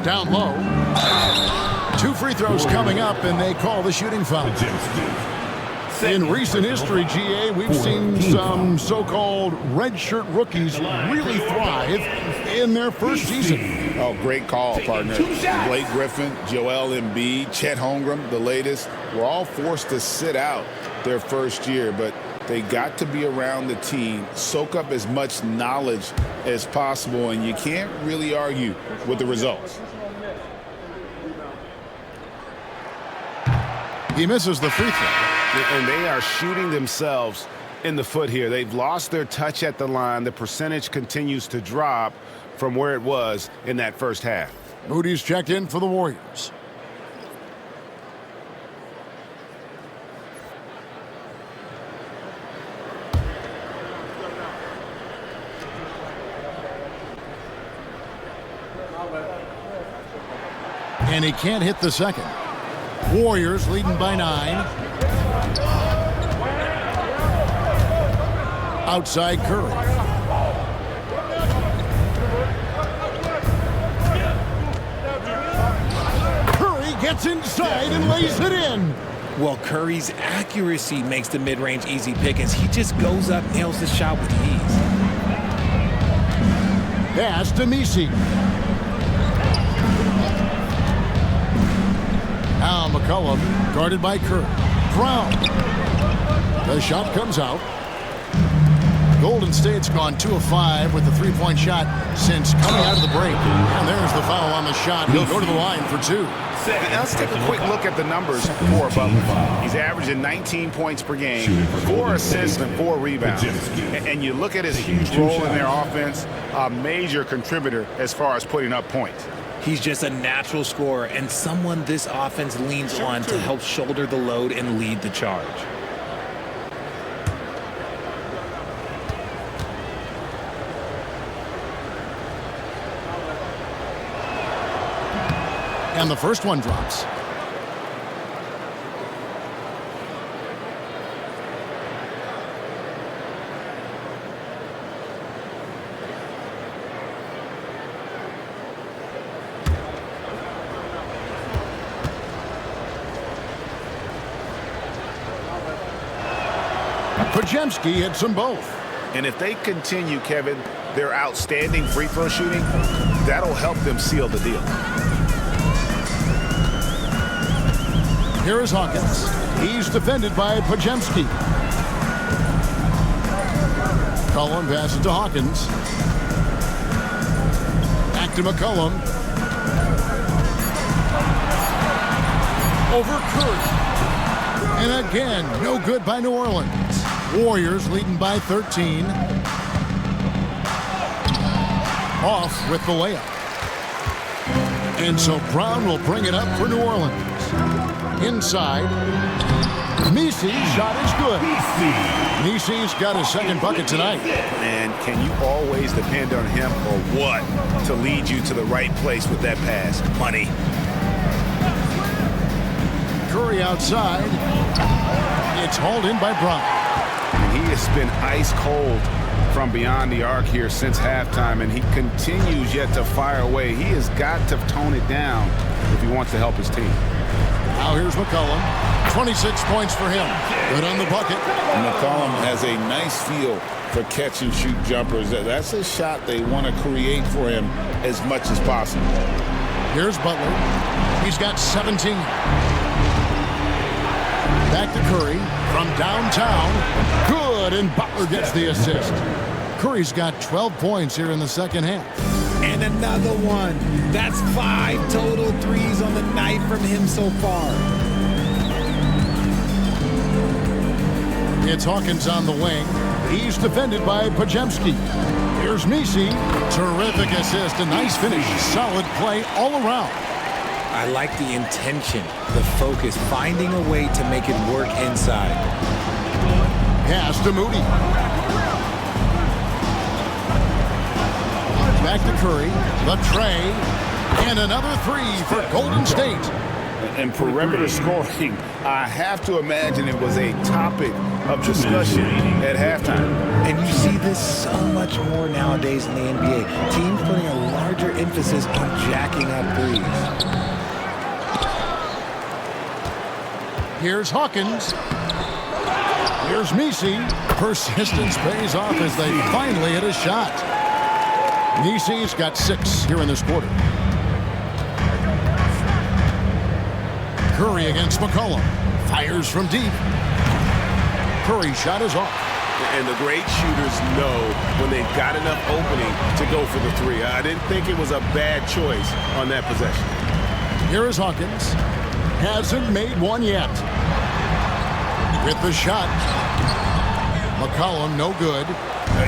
Down low. 2 free throws coming up, and they call the shooting foul. In recent history, GA, we've seen some so-called redshirt rookies really thrive in their first season. Oh, great call, partner. Blake Griffin, Joel Embiid, Chet Holmgren, the latest, were all forced to sit out their first year, but they got to be around the team, soak up as much knowledge as possible, and you can't really argue with the results. He misses the free throw. And they are shooting themselves in the foot here. They've lost their touch at the line. The percentage continues to drop from where it was in that first half. Moody's checked in for the Warriors. And he can't hit the second. Warriors leading by 9. Outside Curry. Curry gets inside and lays it in. Well, Curry's accuracy makes the mid-range easy pickings. He just goes up, nails the shot with ease. Pass to Misi. Now McCollum guarded by Curry. Brown. The shot comes out. Golden State's gone 2 of 5 with the 3-point shot since coming out of the break. And there's the foul on the shot. He'll go to the line for 2. Now let's take a quick look at the numbers for Butler. He's averaging 19 points per game, 4 assists and 4 rebounds. And you look at his huge role in their offense, a major contributor as far as putting up points. He's just a natural scorer and someone this offense leans on to help shoulder the load and lead the charge. And the first one drops. Podziemski hits them both. And if they continue, Kevin, their outstanding free throw shooting, that'll help them seal the deal. Here is Hawkins. He's defended by Podziemski. McCollum passes to Hawkins. Back to McCollum. Over Curry. And again, no good by New Orleans. Warriors leading by 13. Off with the layup. And so Brown will bring it up for New Orleans. Inside. Misi's shot is good. Misi's got his second bucket tonight. And can you always depend on him or what to lead you to the right place with that pass? Money. Curry outside. It's hauled in by Brown. And he has been ice cold from beyond the arc here since halftime, and he continues yet to fire away. He has got to tone it down if he wants to help his team. Now here's McCollum. 26 points for him. Good on the bucket. McCollum has a nice feel for catch-and-shoot jumpers. That's a shot they want to create for him as much as possible. Here's Butler. He's got 17. Back to Curry from downtown. Good, and Butler gets the assist. Curry's got 12 points here in the second half. And another one. That's 5 total threes on the night from him so far. It's Hawkins on the wing. He's defended by Podziemski. Here's Misi. Terrific assist. A nice finish. Solid play all around. I like the intention, the focus, finding a way to make it work inside. Pass to Moody. Back to Curry. The tray. And another three for Golden State. And perimeter scoring, I have to imagine it was a topic of discussion at halftime. And you see this so much more nowadays in the NBA. Teams putting a larger emphasis on jacking up threes. Here's Hawkins. Here's Misi. Persistence pays off as they finally hit a shot. Misi's got 6 here in this quarter. Curry against McCollum. Fires from deep. Curry's shot is off. And the great shooters know when they've got enough opening to go for the three. I didn't think it was a bad choice on that possession. Here is Hawkins. Hasn't made one yet. With the shot. McCollum, no good.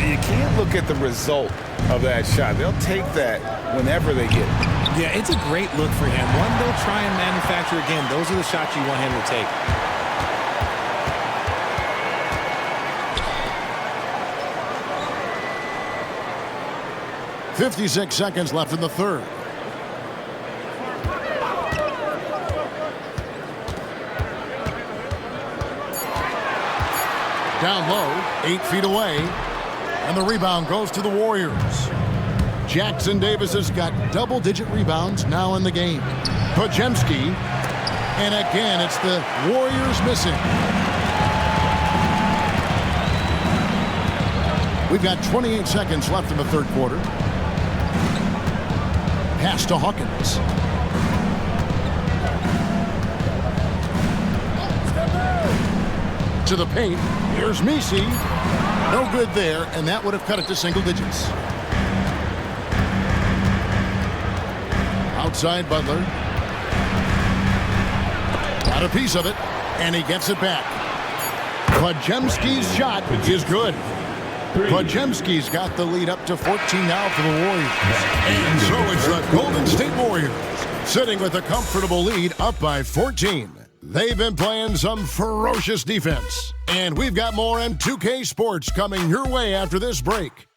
You can't look at the result of that shot. They'll take that whenever they get it. Yeah, it's a great look for him. One they'll try and manufacture again. Those are the shots you want him to take. .56 seconds left in the third. Down low, 8 feet away. And the rebound goes to the Warriors. Jackson Davis has got double-digit rebounds now in the game. Podziemski. And again, it's the Warriors missing. We've got 28 seconds left in the third quarter. Pass to Hawkins. To the paint. Here's Misi. No good there, and that would have cut it to single digits. Outside Butler. Got a piece of it, and he gets it back. Podziemski's shot is good. Podziemski's got the lead up to 14 now for the Warriors. And so it's the Golden State Warriors sitting with a comfortable lead up by 14. They've been playing some ferocious defense. And we've got more M2K Sports coming your way after this break.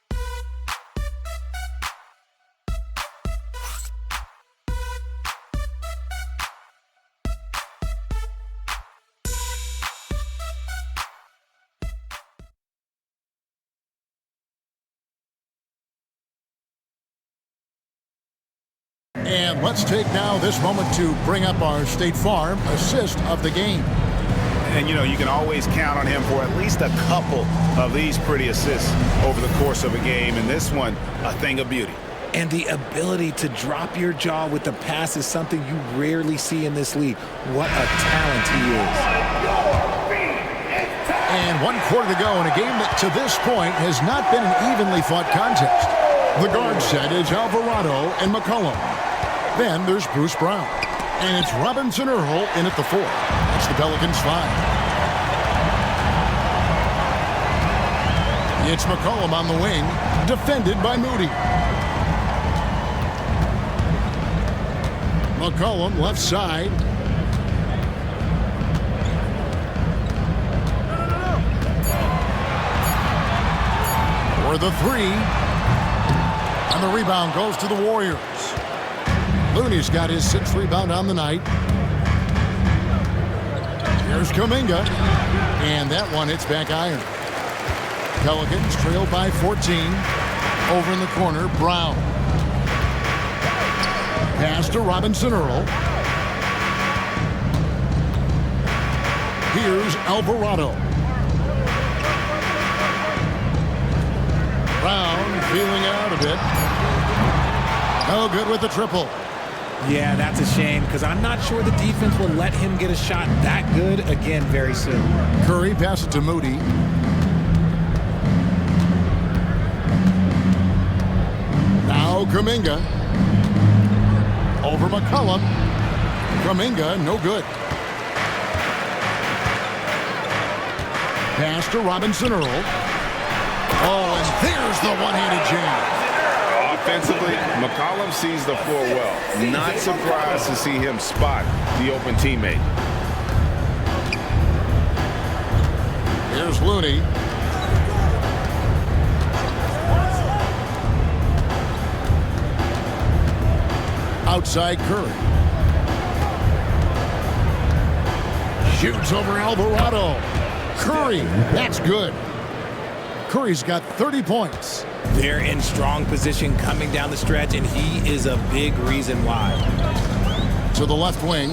And let's take now this moment to bring up our State Farm assist of the game. And, you know, you can always count on him for at least a couple of these pretty assists over the course of a game. And this one, a thing of beauty. And the ability to drop your jaw with the pass is something you rarely see in this league. What a talent he is. And 1 quarter to go in a game that to this point has not been an evenly fought contest. The guard set is Alvarado and McCollum. Then there's Bruce Brown. And it's Robinson Earl in at the 4. That's the Pelicans 5. It's McCollum on the wing, defended by Moody. McCollum left side. For the 3. And the rebound goes to the Warriors. Looney's got his 6th rebound on the night. Here's Kuminga. And that one hits back iron. Pelicans trail by 14. Over in the corner, Brown. Pass to Robinson Earl. Here's Alvarado. Brown feeling out a bit. No good with the triple. Yeah, that's a shame because I'm not sure the defense will let him get a shot that good again very soon. Curry passes to Moody. Now Kuminga. Over McCollum. Kuminga, no good. Pass to Robinson Earl. Oh, and there's the one-handed jam. Offensively, McCollum sees the floor well. Not surprised to see him spot the open teammate. Here's Looney. Outside Curry. Shoots over Alvarado. Curry, that's good. Curry's got 30 points. They're in strong position coming down the stretch, and he is a big reason why. To the left wing.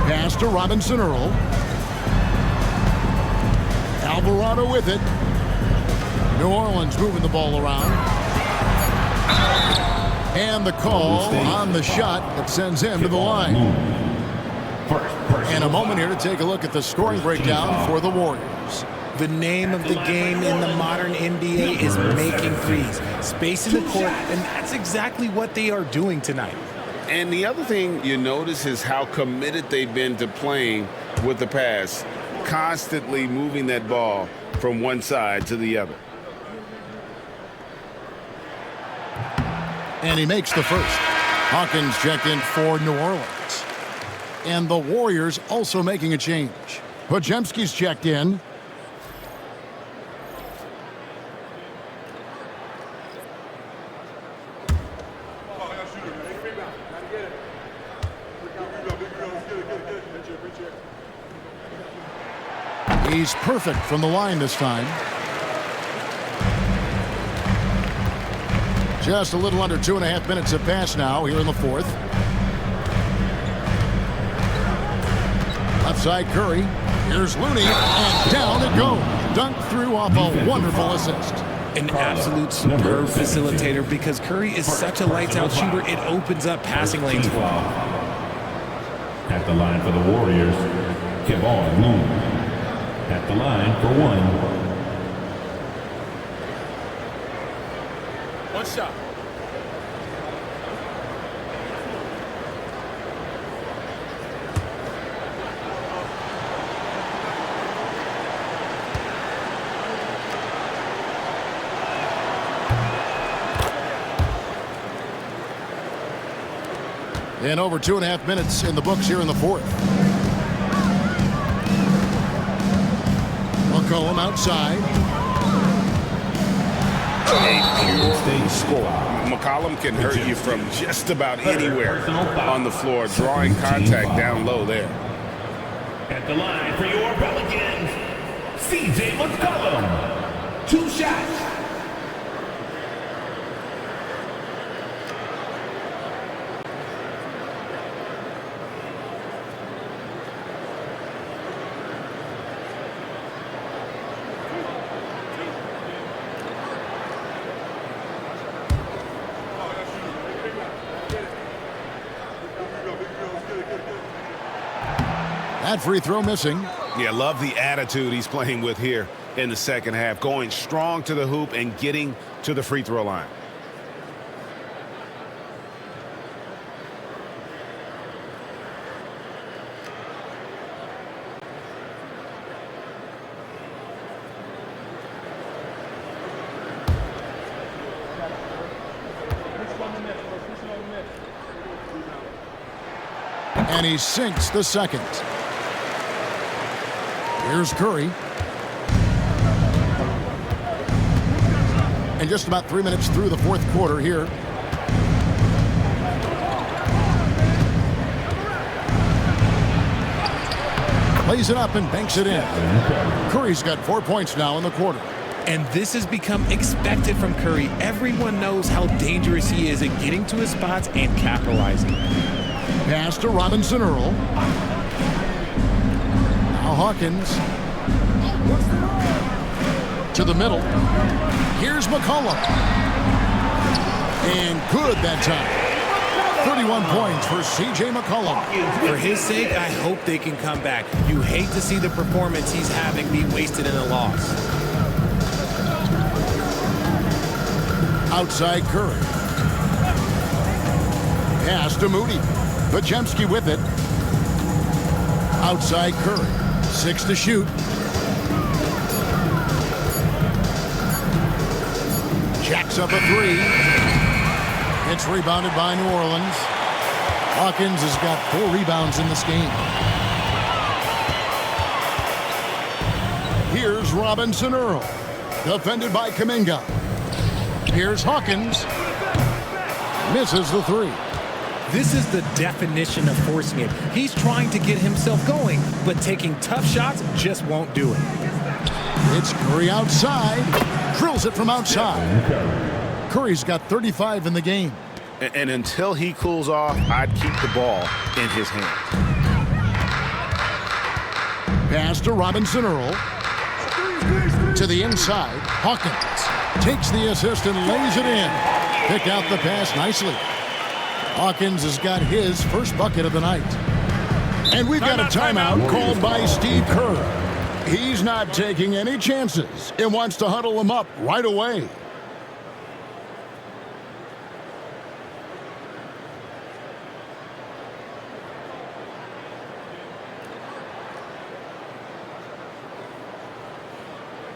Pass to Robinson Earl. Alvarado with it. New Orleans moving the ball around. And the call on the shot that sends him to the line. And a moment here to take a look at the scoring breakdown for the Warriors. The name of the game in the modern NBA is making threes. Space in the court, and that's exactly what they are doing tonight. And the other thing you notice is how committed they've been to playing with the pass, constantly moving that ball from one side to the other. And he makes the first. Hawkins checked in for New Orleans. And the Warriors also making a change. Podziemski's checked in. He's perfect from the line this time. Just a little under 2.5 minutes have passed now here in the fourth. Left side Curry. Here's Looney, and down it goes. Dunked through off a wonderful assist. An absolute superb facilitator because Curry is such a lights-out shooter. It opens up passing lanes for him. At the line for the Warriors, Kevon Looney. At the line for one. One shot. And over 2.5 minutes in the books here in the fourth. McCollum outside. A pure score. McCollum can hurt you from just about anywhere on the floor, drawing contact down low there. At the line for your Pelicans, CJ McCollum. 2 shots. That free throw missing. Yeah, love the attitude he's playing with here in the second half, going strong to the hoop and getting to the free throw line. And he sinks the second. Here's Curry. And just about 3 minutes through the fourth quarter here. Plays it up and banks it in. Curry's got 4 points now in the quarter. And this has become expected from Curry. Everyone knows how dangerous he is at getting to his spots and capitalizing. Pass to Robinson Earl. Now Hawkins. To the middle. Here's McCollum. And good that time. 31 points for C.J. McCollum. For his sake, I hope they can come back. You hate to see the performance he's having be wasted in a loss. Outside Curry. Pass to Moody. Podziemski with it. Outside Curry. 6 to shoot. Jacks up a 3. It's rebounded by New Orleans. Hawkins has got 4 rebounds in this game. Here's Robinson Earl. Defended by Kuminga. Here's Hawkins. Misses the 3. This is the definition of forcing it. He's trying to get himself going, but taking tough shots just won't do it. It's Curry outside. Drills it from outside. Curry's got 35 in the game. And until he cools off, I'd keep the ball in his hand. Pass to Robinson Earl. To the inside. Hawkins takes the assist and lays it in. Picked out the pass nicely. Hawkins has got his first bucket of the night. And we've got a timeout called by Steve Kerr. He's not taking any chances and wants to huddle them up right away.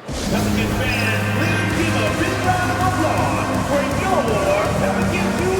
Pelicans fans, please give a big round of applause for your Pelicans team.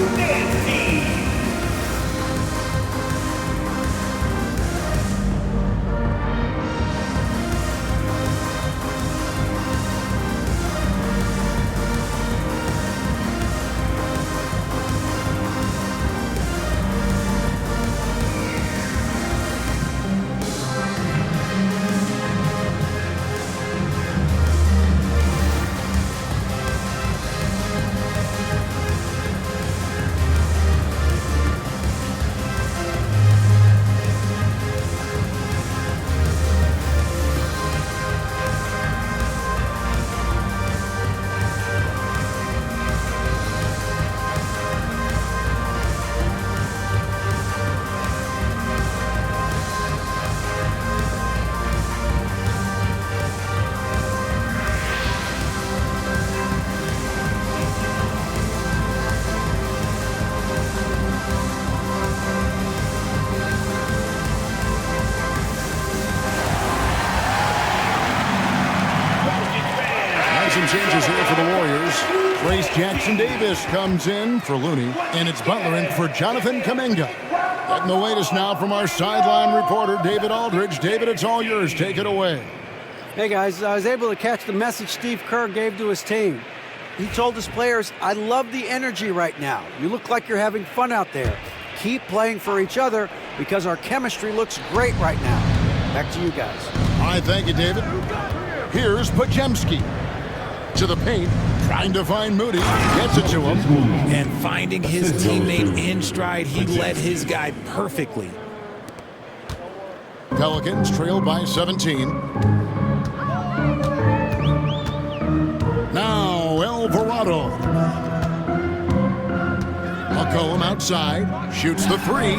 Some changes here for the Warriors. Trace Jackson Davis comes in for Looney, and it's Butler in for Jonathan Kuminga. Getting the latest now from our sideline reporter, David Aldridge. David, it's all yours. Take it away. Hey, guys, I was able to catch the message Steve Kerr gave to his team. He told his players, I love the energy right now. You look like you're having fun out there. Keep playing for each other because our chemistry looks great right now. Back to you guys. All right, thank you, David. Here's Podziemski. To the paint, trying to find Moody, gets it to him. And finding his teammate in stride, he led his guy perfectly. Pelicans trail by 17. Now Alvarado. McCollum outside, shoots the 3.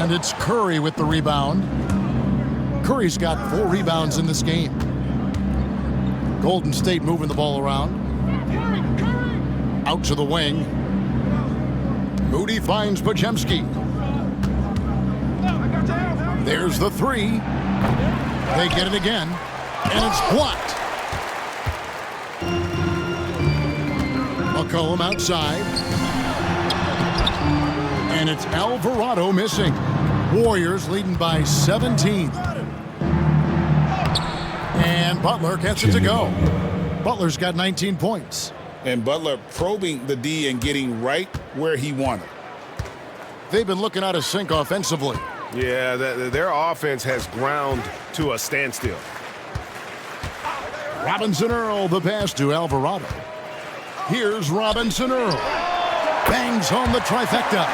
And it's Curry with the rebound. Curry's got 4 rebounds in this game. Golden State moving the ball around. Out to the wing. Moody finds Podziemski. There's the 3. They get it again. And it's blocked. McCollum outside. And it's Alvarado missing. Warriors leading by 17. And Butler gets it to go. Butler's got 19 points. And Butler probing the D and getting right where he wanted. They've been looking out of sync offensively. Yeah, their offense has ground to a standstill. Robinson Earl, the pass to Alvarado. Here's Robinson Earl. Bangs home the trifecta.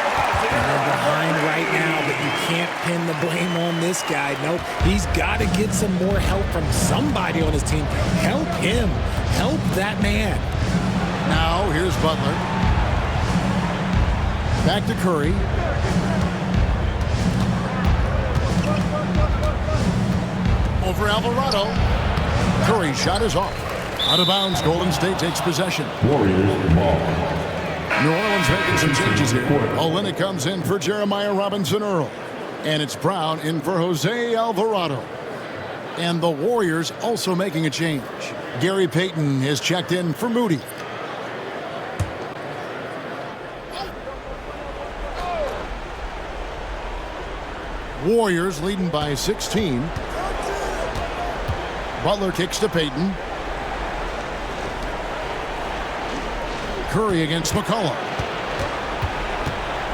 And they're behind right now, but you can't pin the blame on this guy. Nope, he's got to get some more help from somebody on his team. Help him. Help that man. Now, here's Butler. Back to Curry. Over Alvarado. Curry's shot is off. Out of bounds, Golden State takes possession. Warriors ball. New Orleans making some changes here. Olynyk comes in for Jeremiah Robinson-Earl. And it's Brown in for Jose Alvarado. And the Warriors also making a change. Gary Payton is checked in for Moody. Warriors leading by 16. Butler kicks to Payton. Curry against McCollum.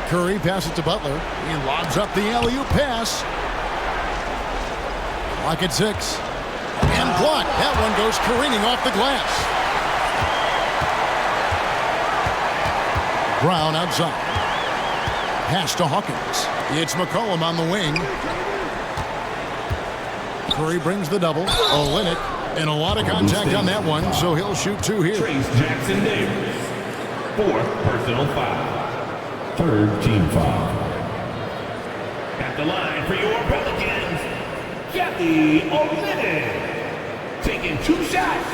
Curry passes to Butler. He lobs up the alley-oop pass. Clock at 6. And blocked. That one goes careening off the glass. Brown outside. Pass to Hawkins. It's McCollum on the wing. Curry brings the double. Olynyk. And a lot of contact on that one, so he'll shoot 2 here. Trace Jackson Davis. 4th personal foul. 3rd team foul. At the line for your Pelicans, Kathy Olynyk. Taking 2 shots.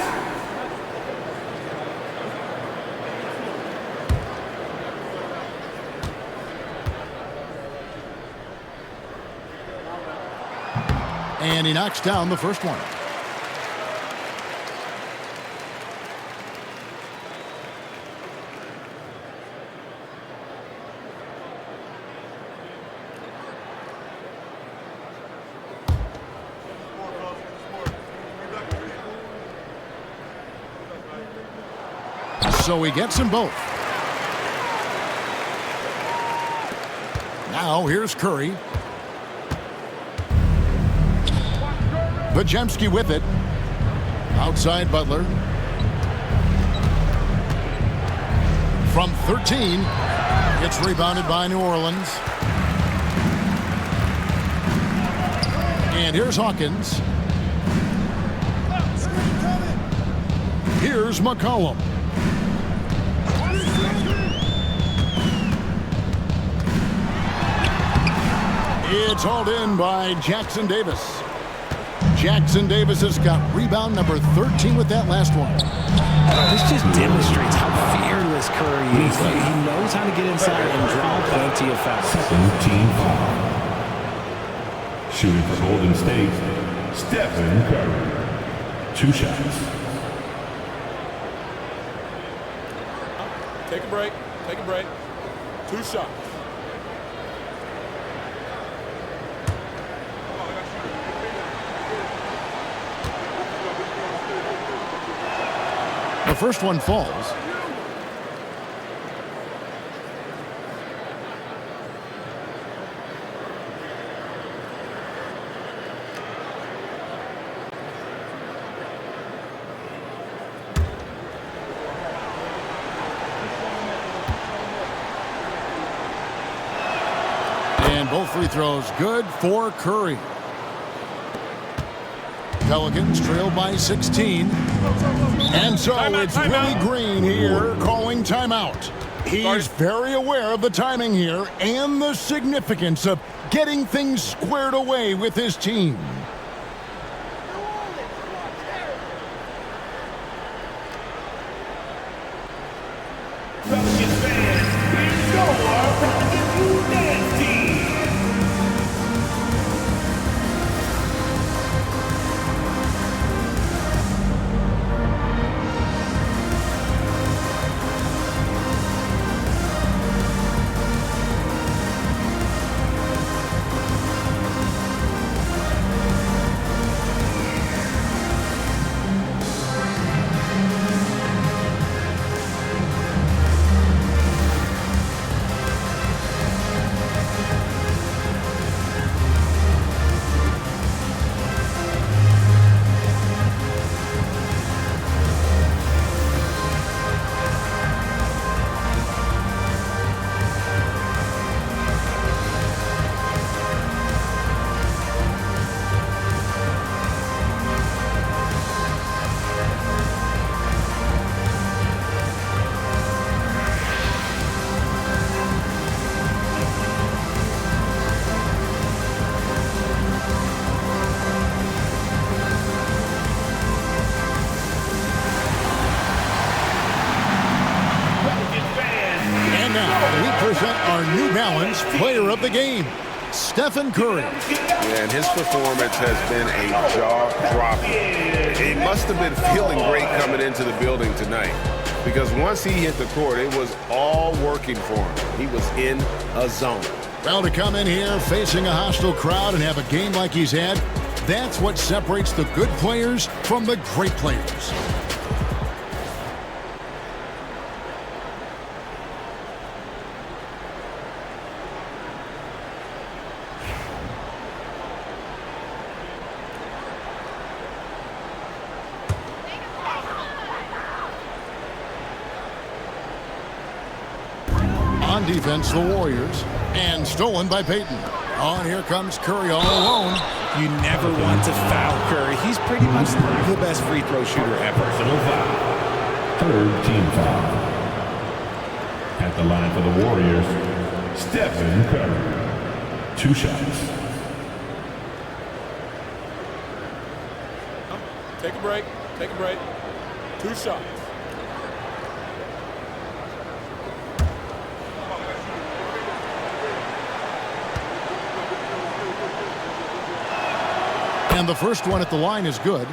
And he knocks down the first one. So he gets them both. Now here's Curry. Bajemski with it. Outside Butler. From 13. It's rebounded by New Orleans. And here's Hawkins. Here's McCollum. It's hauled in by Jackson Davis. Jackson Davis has got rebound number 13 with that last one. This just demonstrates how fearless Curry is. He knows how to get inside and draw plenty of fouls. 17 foul. Shooting for Golden State, Stephen Curry. 2 shots. Take a break. Take a break. 2 shots. The first one falls. And both free throws good for Curry. Pelicans trail by 16. And so it's Willie Green here calling timeout. He's very aware of the timing here and the significance of getting things squared away with his team. Pelicans fans, here's your Pelicans dance team. now we present our New Balance Player of the Game, Stephen Curry. Yeah, and his performance has been a jaw-dropper. He must have been feeling great coming into the building tonight, because once he hit the court, it was all working for him. He was in a zone. Well, to come in here facing a hostile crowd and have a game like he's had, that's what separates the good players from the great players. On defense, the Warriors. And stolen by Payton. On, here comes Curry all alone. You never want to foul Curry. He's pretty much the best free throw shooter ever. Third team foul. At the line for the Warriors, Stephen Curry. 2 shots. Take a break. Take a break. 2 shots. And the first one at the line is good.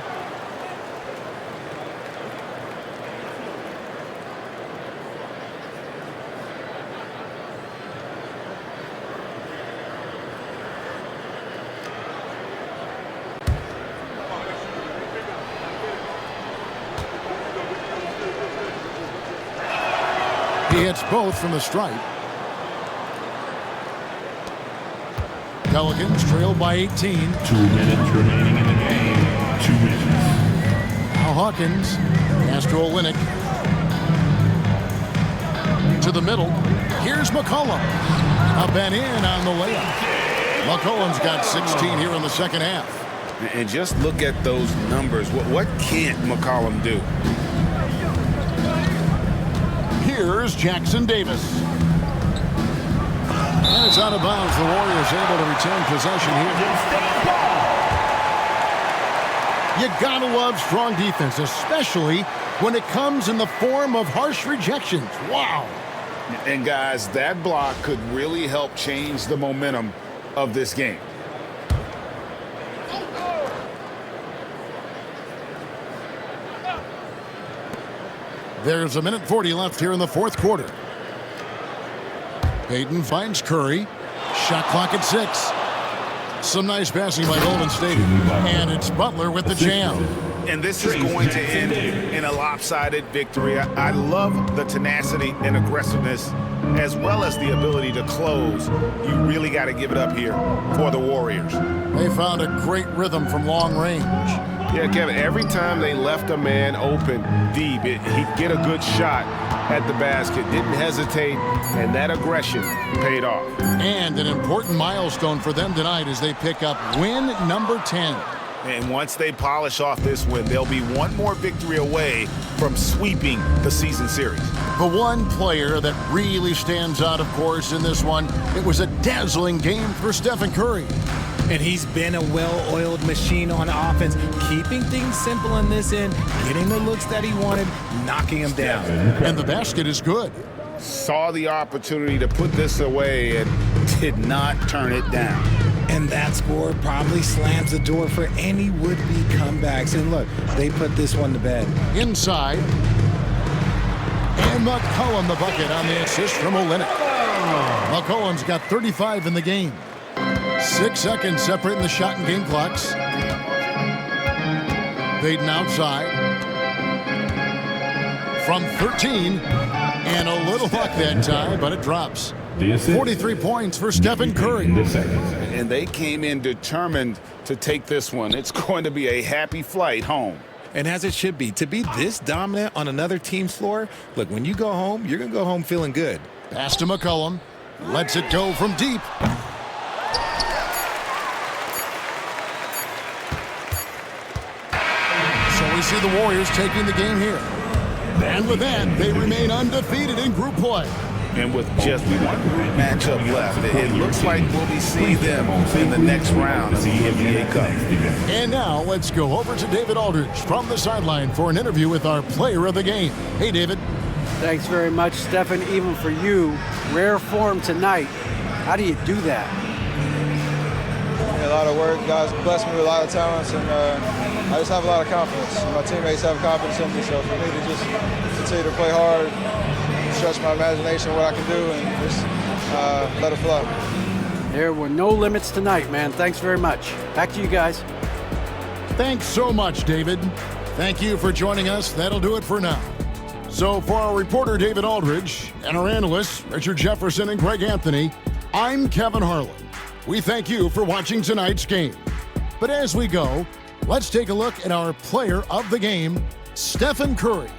He hits both from the stripe. Pelicans trailed by 18. 2 minutes remaining in the game. 2 minutes. Now Hawkins. Pass to Olynyk. To the middle. Here's McCollum. Up and in on the layup. McCollum's got 16 here in the second half. And just look at those numbers. What can't McCollum do? Here's Jackson Davis. And it's out of bounds. The Warriors able to retain possession here. You gotta love strong defense, especially when it comes in the form of harsh rejections. Wow. And guys, that block could really help change the momentum of this game. There's 1:40 left here in the fourth quarter. Payton finds Curry. Shot clock at 6. Some nice passing by Golden State. And it's Butler with the jam. And this is going to end in a lopsided victory. I love the tenacity and aggressiveness, as well as the ability to close. You really got to give it up here for the Warriors. They found a great rhythm from long range. Yeah, Kevin, every time they left a man open deep, he'd get a good shot at the basket. Didn't hesitate, and that aggression paid off. And an important milestone for them tonight as they pick up win number 10. And once they polish off this win, they'll be one more victory away from sweeping the season series. The one player that really stands out, of course, in this one, it was a dazzling game for Stephen Curry. And he's been a well-oiled machine on offense, keeping things simple in this end, getting the looks that he wanted, knocking him down. And the basket is good. Saw the opportunity to put this away and did not turn it down. And that score probably slams the door for any would-be comebacks. And look, they put this one to bed. Inside. And McCollum the bucket on the assist from Olynyk. McCollum's got 35 in the game. 6 seconds separating the shot and game clocks. Payton outside. From 13. And a little luck that time, but it drops. 43 points for Stephen Curry. And they came in determined to take this one. It's going to be a happy flight home. And as it should be, to be this dominant on another team's floor, look, when you go home, you're going to go home feeling good. Pass to McCollum. Lets it go from deep. So we see the Warriors taking the game here. And with that, they remain undefeated in group play. And with just one matchup left, it looks like we'll be seeing them in the next round of the NBA Cup. And now let's go over to David Aldridge from the sideline for an interview with our player of the game. Hey, David. Thanks very much, Stephen. Even for you, rare form tonight. How do you do that? A lot of work. Guys blessed me with a lot of talents, and I just have a lot of confidence. My teammates have confidence in me, so for me to just continue to play hard, stretch my imagination, what I can do, and just let it flow. There were no limits tonight, man. Thanks very much. Back to you guys. Thanks so much, David. Thank you for joining us. That'll do it for now. So for our reporter, David Aldridge, and our analysts, Richard Jefferson and Greg Anthony, I'm Kevin Harlan. We thank you for watching tonight's game. But as we go, let's take a look at our player of the game, Stephen Curry.